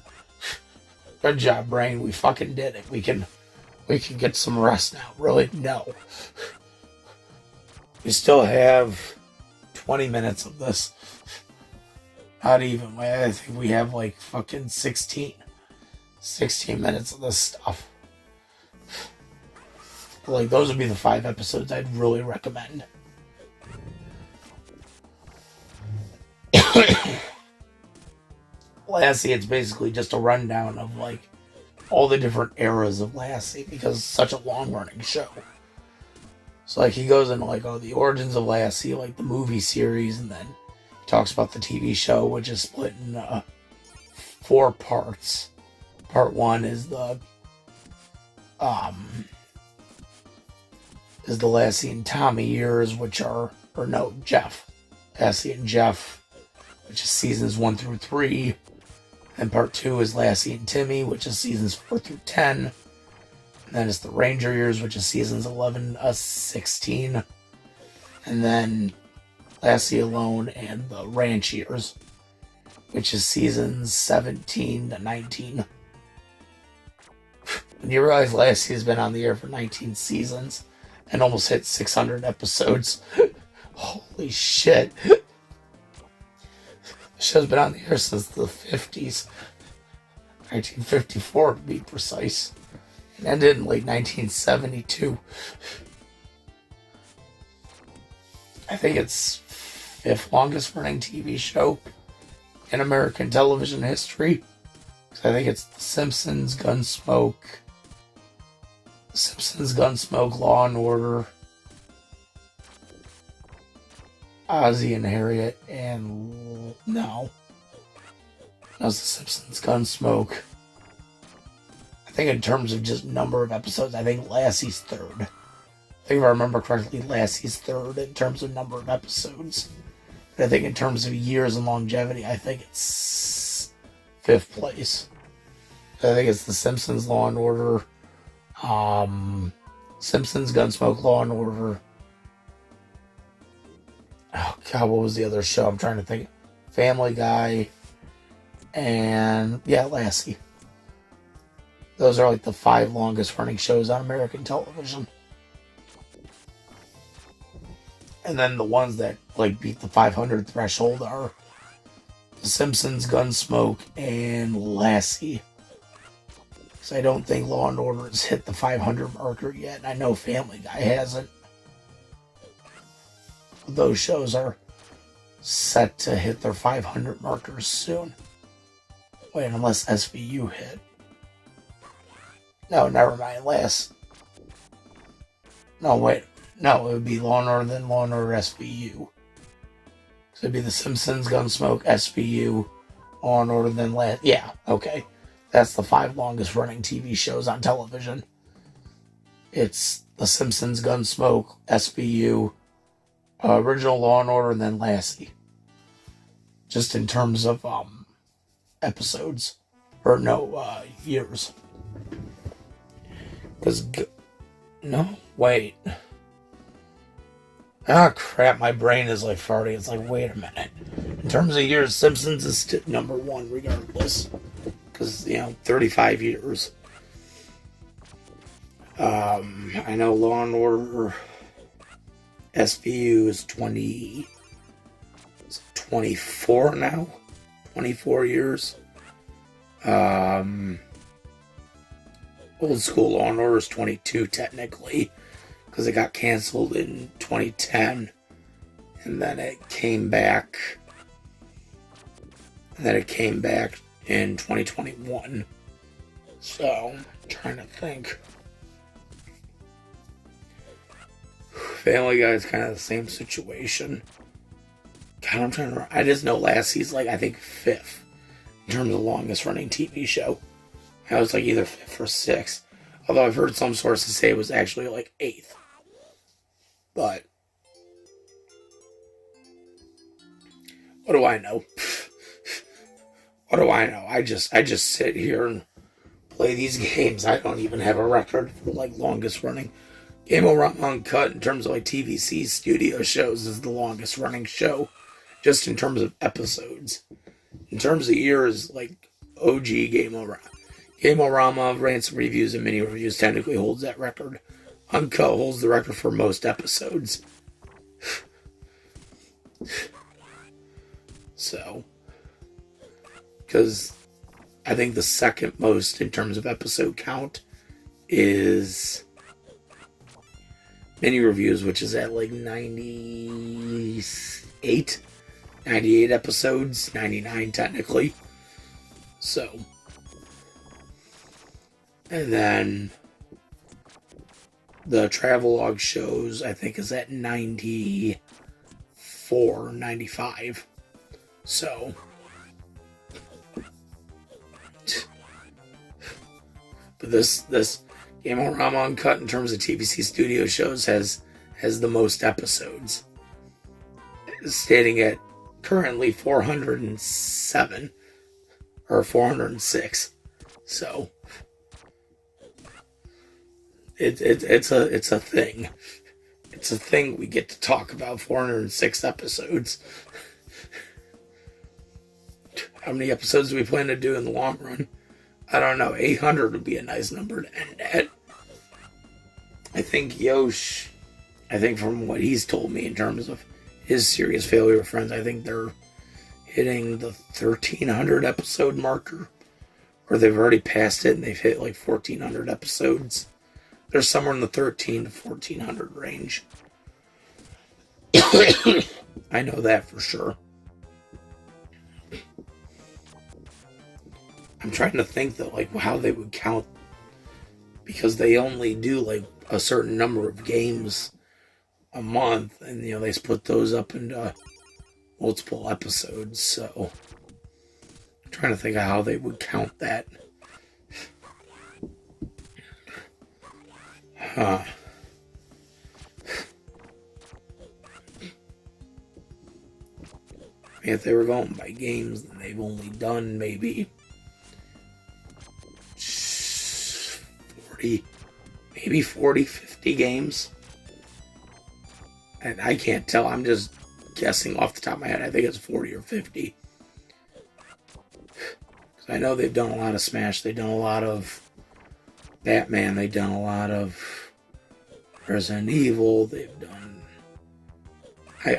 Good job, brain. We fucking did it. We can get some rest now. Really? No. We still have 20 minutes of this. Not even. I think we have like fucking 16 minutes of this stuff. Like, those would be the 5 episodes I'd really recommend. Lassie, it's basically just a rundown of, like, all the different eras of Lassie, because it's such a long-running show. So, like, he goes into, like, all the origins of Lassie, like, the movie series, and then he talks about the TV show, which is split in 4 parts. Part 1 is the Lassie and Tommy years, which are, or no, Jeff. Lassie and Jeff, which is seasons 1 through 3. And part 2 is Lassie and Timmy, which is seasons 4 through 10. And then it's the Ranger years, which is seasons 11 to 16. And then Lassie Alone and the Ranch years, which is seasons 17 to 19. When you realize Lassie has been on the air for 19 seasons and almost hit 600 episodes. Holy shit. The show's been on the air since the 50s. 1954 to be precise. It ended in like 1972. I think it's 5th longest running TV show in American television history. I think it's The Simpsons, Gunsmoke, Law and Order, Ozzie and Harriet, and no. That was The Simpsons, Gunsmoke. I think in terms of just number of episodes, I think Lassie's 3rd. I think if I remember correctly, Lassie's 3rd in terms of number of episodes. But I think in terms of years and longevity, I think it's 5th place. I think it's The Simpsons, Law and Order, Simpsons, Gunsmoke, Law and Order. Oh God, what was the other show? I'm trying to think. Family Guy, and yeah, Lassie. Those are like the 5 longest running shows on American television. And then the ones that like beat the 500 threshold are The Simpsons, Gunsmoke, and Lassie. So I don't think Law and Order has hit the 500 marker yet. And I know Family Guy hasn't. Those shows are set to hit their 500 markers soon. Wait, unless SVU hit. No, never mind. No, wait. No, it would be Law and Order, then Law and Order SVU. So it'd be The Simpsons, Gunsmoke, SVU, Law and Order, then yeah, okay. That's the 5 longest running TV shows on television. It's The Simpsons, Gunsmoke, SVU, original Law and Order, and then Lassie. Just in terms of episodes. Or no, years. Because, no, wait. Ah, crap, my brain is like farting. It's like, wait a minute. In terms of years, Simpsons is number 1 regardless. Because, 35 years. I know Law and Order SVU is 24 now. 24 years. Old school Law and Order is 22 technically. Because it got canceled in 2010. And then it came back. In 2021. So, I'm trying to think. Family Guy is kind of the same situation. God, I'm trying to... I just know Lassie's like, I think 5th. In terms of the longest running TV show. I was like either 5th or 6th. Although I've heard some sources say it was actually like 8th. But... what do I know? What do I know? I just sit here and play these games. I don't even have a record for like longest running. Game-O-Rama Uncut, in terms of like TVC studio shows, is the longest running show, just in terms of episodes. In terms of years, like OG Game-O-Rama. Game-O-Rama, Ransom Reviews and Mini Reviews technically holds that record. Uncut holds the record for most episodes. So, because I think the second most in terms of episode count is Mini Reviews, which is at like 98 episodes, 99 technically. So, and then the Travelogue shows, I think, is at 94, 95. So, but this Game-O-Rama Uncut, in terms of TVC studio shows, has the most episodes, stating at currently 407 or 406. So it's a thing. It's a thing we get to talk about. 406 episodes. How many episodes do we plan to do in the long run? I don't know. 800 would be a nice number to end at. I think Yosh, from what he's told me in terms of his Serious Failure Friends, I think they're hitting the 1,300 episode marker. Or they've already passed it and they've hit like 1,400 episodes. They're somewhere in the 1,300 to 1,400 range. I know that for sure. I'm trying to think though, like how they would count, because they only do like a certain number of games a month, and they split those up into multiple episodes. So I'm trying to think of how they would count that. If they were going by games, then they've only done maybe 40, 50 games. And I can't tell. I'm just guessing off the top of my head. I think it's 40 or 50. Because I know they've done a lot of Smash. They've done a lot of Batman. They've done a lot of Resident Evil. They've done...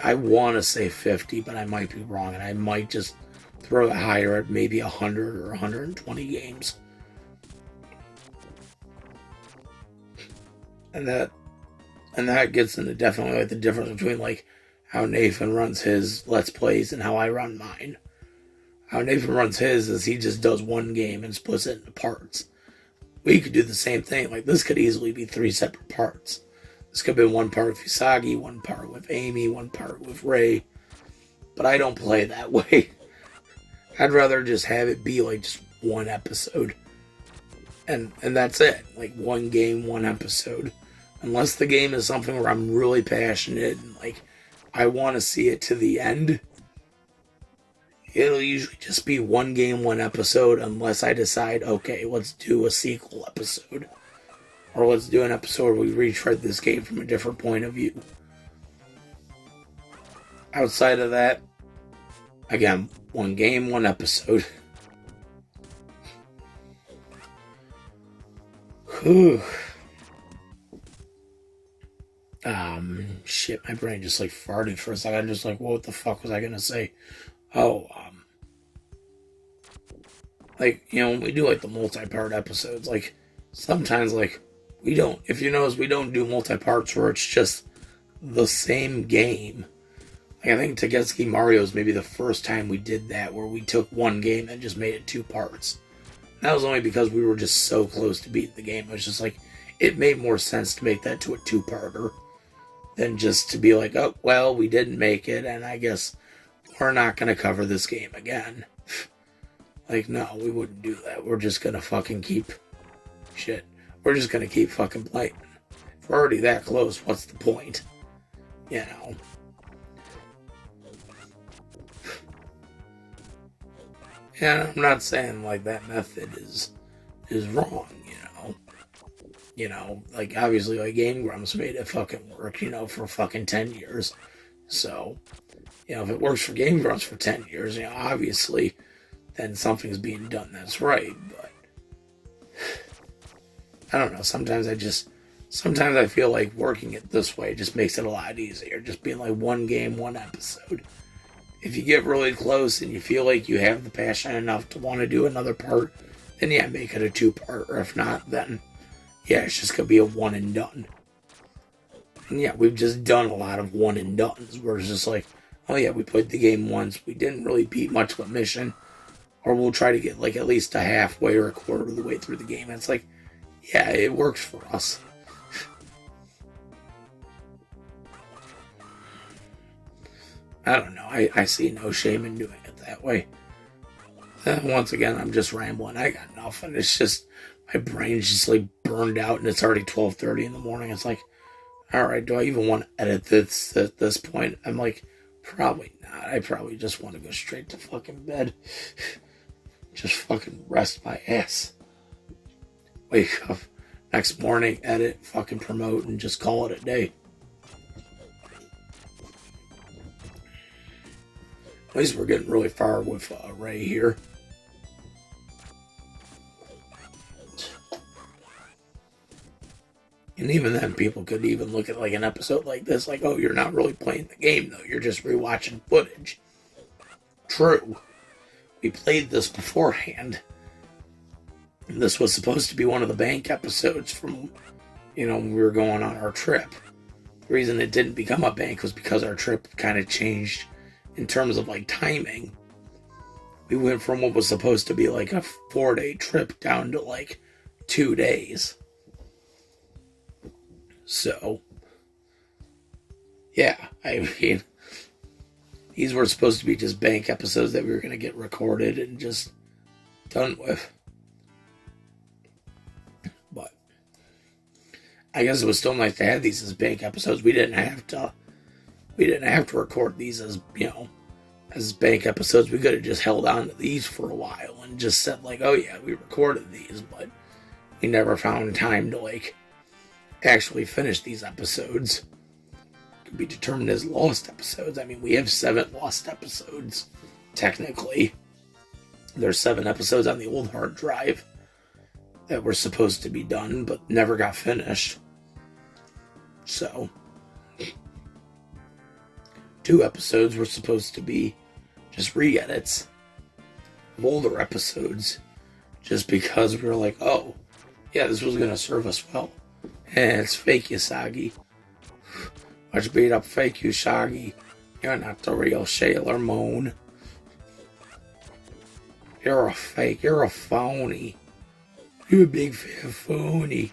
I want to say 50, but I might be wrong. And I might just throw it higher at maybe 100 or 120 games. And that gets into definitely like the difference between like how Nathan runs his Let's Plays and how I run mine. How Nathan runs his is he just does one game and splits it into parts. We could do the same thing. Like this could easily be 3 separate parts. This could have been one part with Usagi, one part with Amy, one part with Ray. But I don't play that way. I'd rather just have it be like just one episode. And that's it. Like one game, one episode. Unless the game is something where I'm really passionate and like I want to see it to the end, it'll usually just be one game, one episode, unless I decide, okay, let's do a sequel episode. Or let's do an episode where we retread this game from a different point of view. Outside of that, again, one game, one episode. Whew. Shit, my brain just like farted for a second. I'm just like, what the fuck was I gonna say? Like, when we do like the multi-part episodes, like sometimes like we don't, if you notice, we don't do multi-parts where it's just the same game. Like I think Tagetsuki Mario is maybe the first time we did that, where we took one game and just made it 2 parts. That was only because we were just so close to beating the game. It was just like, it made more sense to make that to a 2-parter than just to be like, oh, well, we didn't make it, and I guess we're not going to cover this game again. Like, no, we wouldn't do that. We're just going to fucking keep shit. We're just going to keep fucking playing. If we're already that close, what's the point? And I'm not saying like that method is wrong, You know, like, obviously, like, Game-O-Rama's made it fucking work, you know, for fucking 10 years. So, you know, if it works for Game-O-Rama for 10 years, you know, obviously, then something's being done that's right. But, I don't know, sometimes I feel like working it this way just makes it a lot easier. Just being like one game, one episode. If you get really close and you feel like you have the passion enough to want to do another part, then yeah, make it a 2-part. Or if not, then yeah, it's just going to be a one and done. And yeah, we've just done a lot of one and dones where it's just like, oh yeah, we played the game once, we didn't really beat much of a mission, or we'll try to get like at least a halfway or a quarter of the way through the game. And it's like, yeah, it works for us. I don't know. I see no shame in doing it that way. Once again, I'm just rambling. I got nothing. It's just my brain's just like burned out, and it's already 12:30 in the morning. It's like, all right, do I even want to edit this at this point? I'm like, probably not. I probably just want to go straight to fucking bed. Just fucking rest my ass. Wake up next morning, edit, fucking promote, and just call it a day. At least we're getting really far with Ray here. And even then, people could even look at like an episode like this, like, oh, you're not really playing the game, though. You're just rewatching footage. True. We played this beforehand. And this was supposed to be one of the bank episodes from, you know, when we were going on our trip. The reason it didn't become a bank was because our trip kind of changed in terms of like timing. We went from what was supposed to be like a 4-day trip down to like 2 days. So, yeah, I mean, these were supposed to be just bank episodes that we were going to get recorded and just done with. But I guess it was still nice to have these as bank episodes. We didn't have to record these as, you know, as bank episodes. We could have just held on to these for a while and just said like, oh yeah, we recorded these, but we never found time to like actually finish these episodes. Could be determined as lost episodes. I mean, we have 7 lost episodes, technically. There's 7 episodes on the old hard drive that were supposed to be done, but never got finished. So, 2 episodes were supposed to be just re-edits of older episodes, just because we were like, oh, yeah, this was going to serve us well. And it's fake, Usagi. Much beat up fake, Usagi. You're not the real Sailor Moon. You're a fake. You're a phony. You're a big fat phony.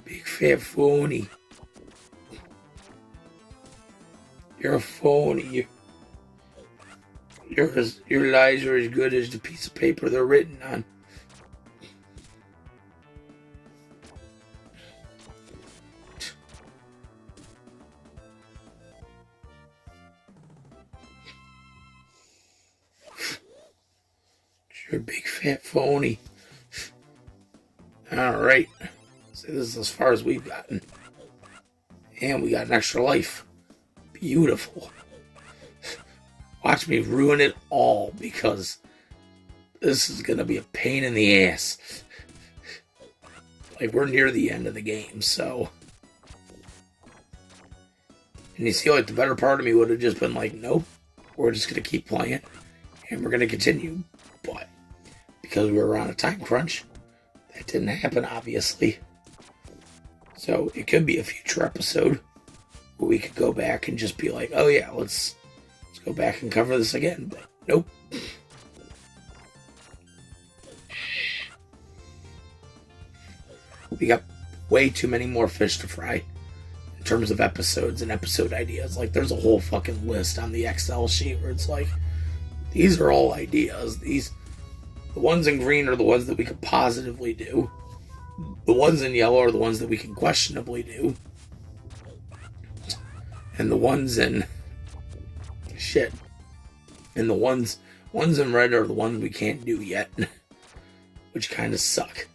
Big fat phony. You're a phony. Your lies are as good as the piece of paper they're written on. You're a big fat phony. Alright. So this is as far as we've gotten. And we got an extra life. Beautiful. Watch me ruin it all because this is going to be a pain in the ass. Like, we're near the end of the game, so. And you see, like, the better part of me would have just been like, nope, we're just going to keep playing. And we're going to continue. But because we were on a time crunch, that didn't happen, obviously. So it could be a future episode where we could go back and just be like, oh yeah, let's go back and cover this again. But nope. We got way too many more fish to fry in terms of episodes and episode ideas. Like, there's a whole fucking list on the Excel sheet where it's like, these are all ideas. The ones in green are the ones that we could positively do. The ones in yellow are the ones that we can questionably do. And the ones in shit. And the ones in red are the ones we can't do yet. which kind of suck.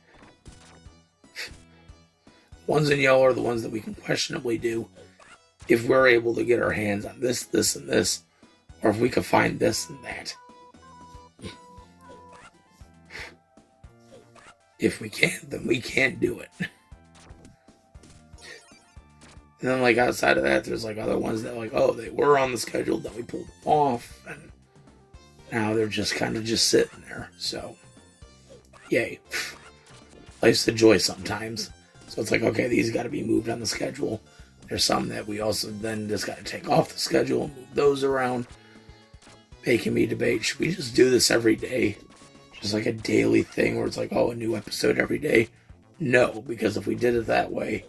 Ones in yellow are the ones that we can questionably do if we're able to get our hands on this, this, and this, or if we can find this and that. If we can't, then we can't do it. And then, like, outside of that, there's, like, other ones that, like, oh, they were on the schedule, then we pulled them off, and now they're just kind of just sitting there. So, yay. Life's a joy sometimes. So it's like, okay, these got to be moved on the schedule. There's some that we also then just got to take off the schedule and move those around. Making me debate, should we just do this every day? Just like a daily thing where it's like, oh, a new episode every day? No, because if we did it that way,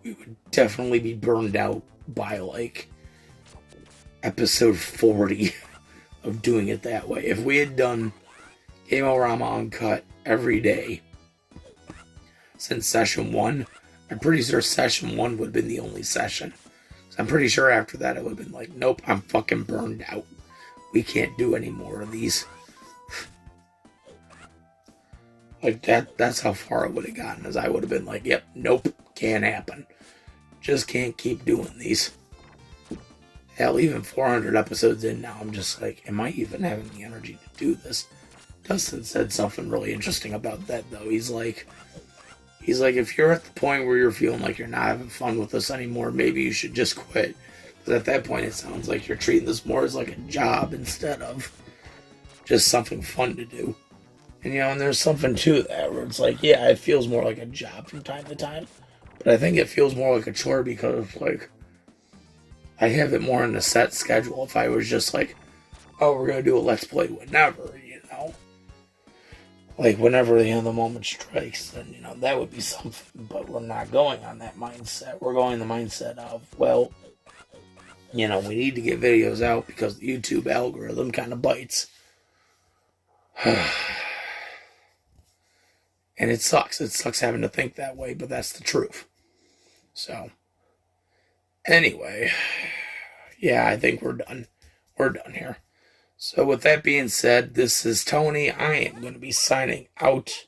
we would definitely be burned out by, like, episode 40 of doing it that way. If we had done Game-O-Rama Uncut every day since session 1, I'm pretty sure session 1 would have been the only session. So I'm pretty sure after that it would have been like, nope, I'm fucking burned out. We can't do any more of these. Like, that's how far it would have gotten, as I would have been like, yep, nope, can't happen. Just can't keep doing these. Hell, even 400 episodes in now, I'm just like, am I even having the energy to do this? Dustin said something really interesting about that, though. He's like, if you're at the point where you're feeling like you're not having fun with this anymore, maybe you should just quit. Because at that point, it sounds like you're treating this more as like a job instead of just something fun to do. And, and there's something to that where it's like, yeah, it feels more like a job from time to time. But I think it feels more like a chore because, like, I have it more on a set schedule. If I was just like, oh, we're going to do a Let's Play whenever, like, whenever the moment strikes, then, that would be something. But we're not going on that mindset. We're going the mindset of, well, we need to get videos out because the YouTube algorithm kind of bites. And it sucks. It sucks having to think that way, but that's the truth. So, anyway, yeah, I think we're done. We're done here. So, with that being said, this is Tony. I am going to be signing out.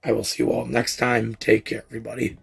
I will see you all next time. Take care, everybody.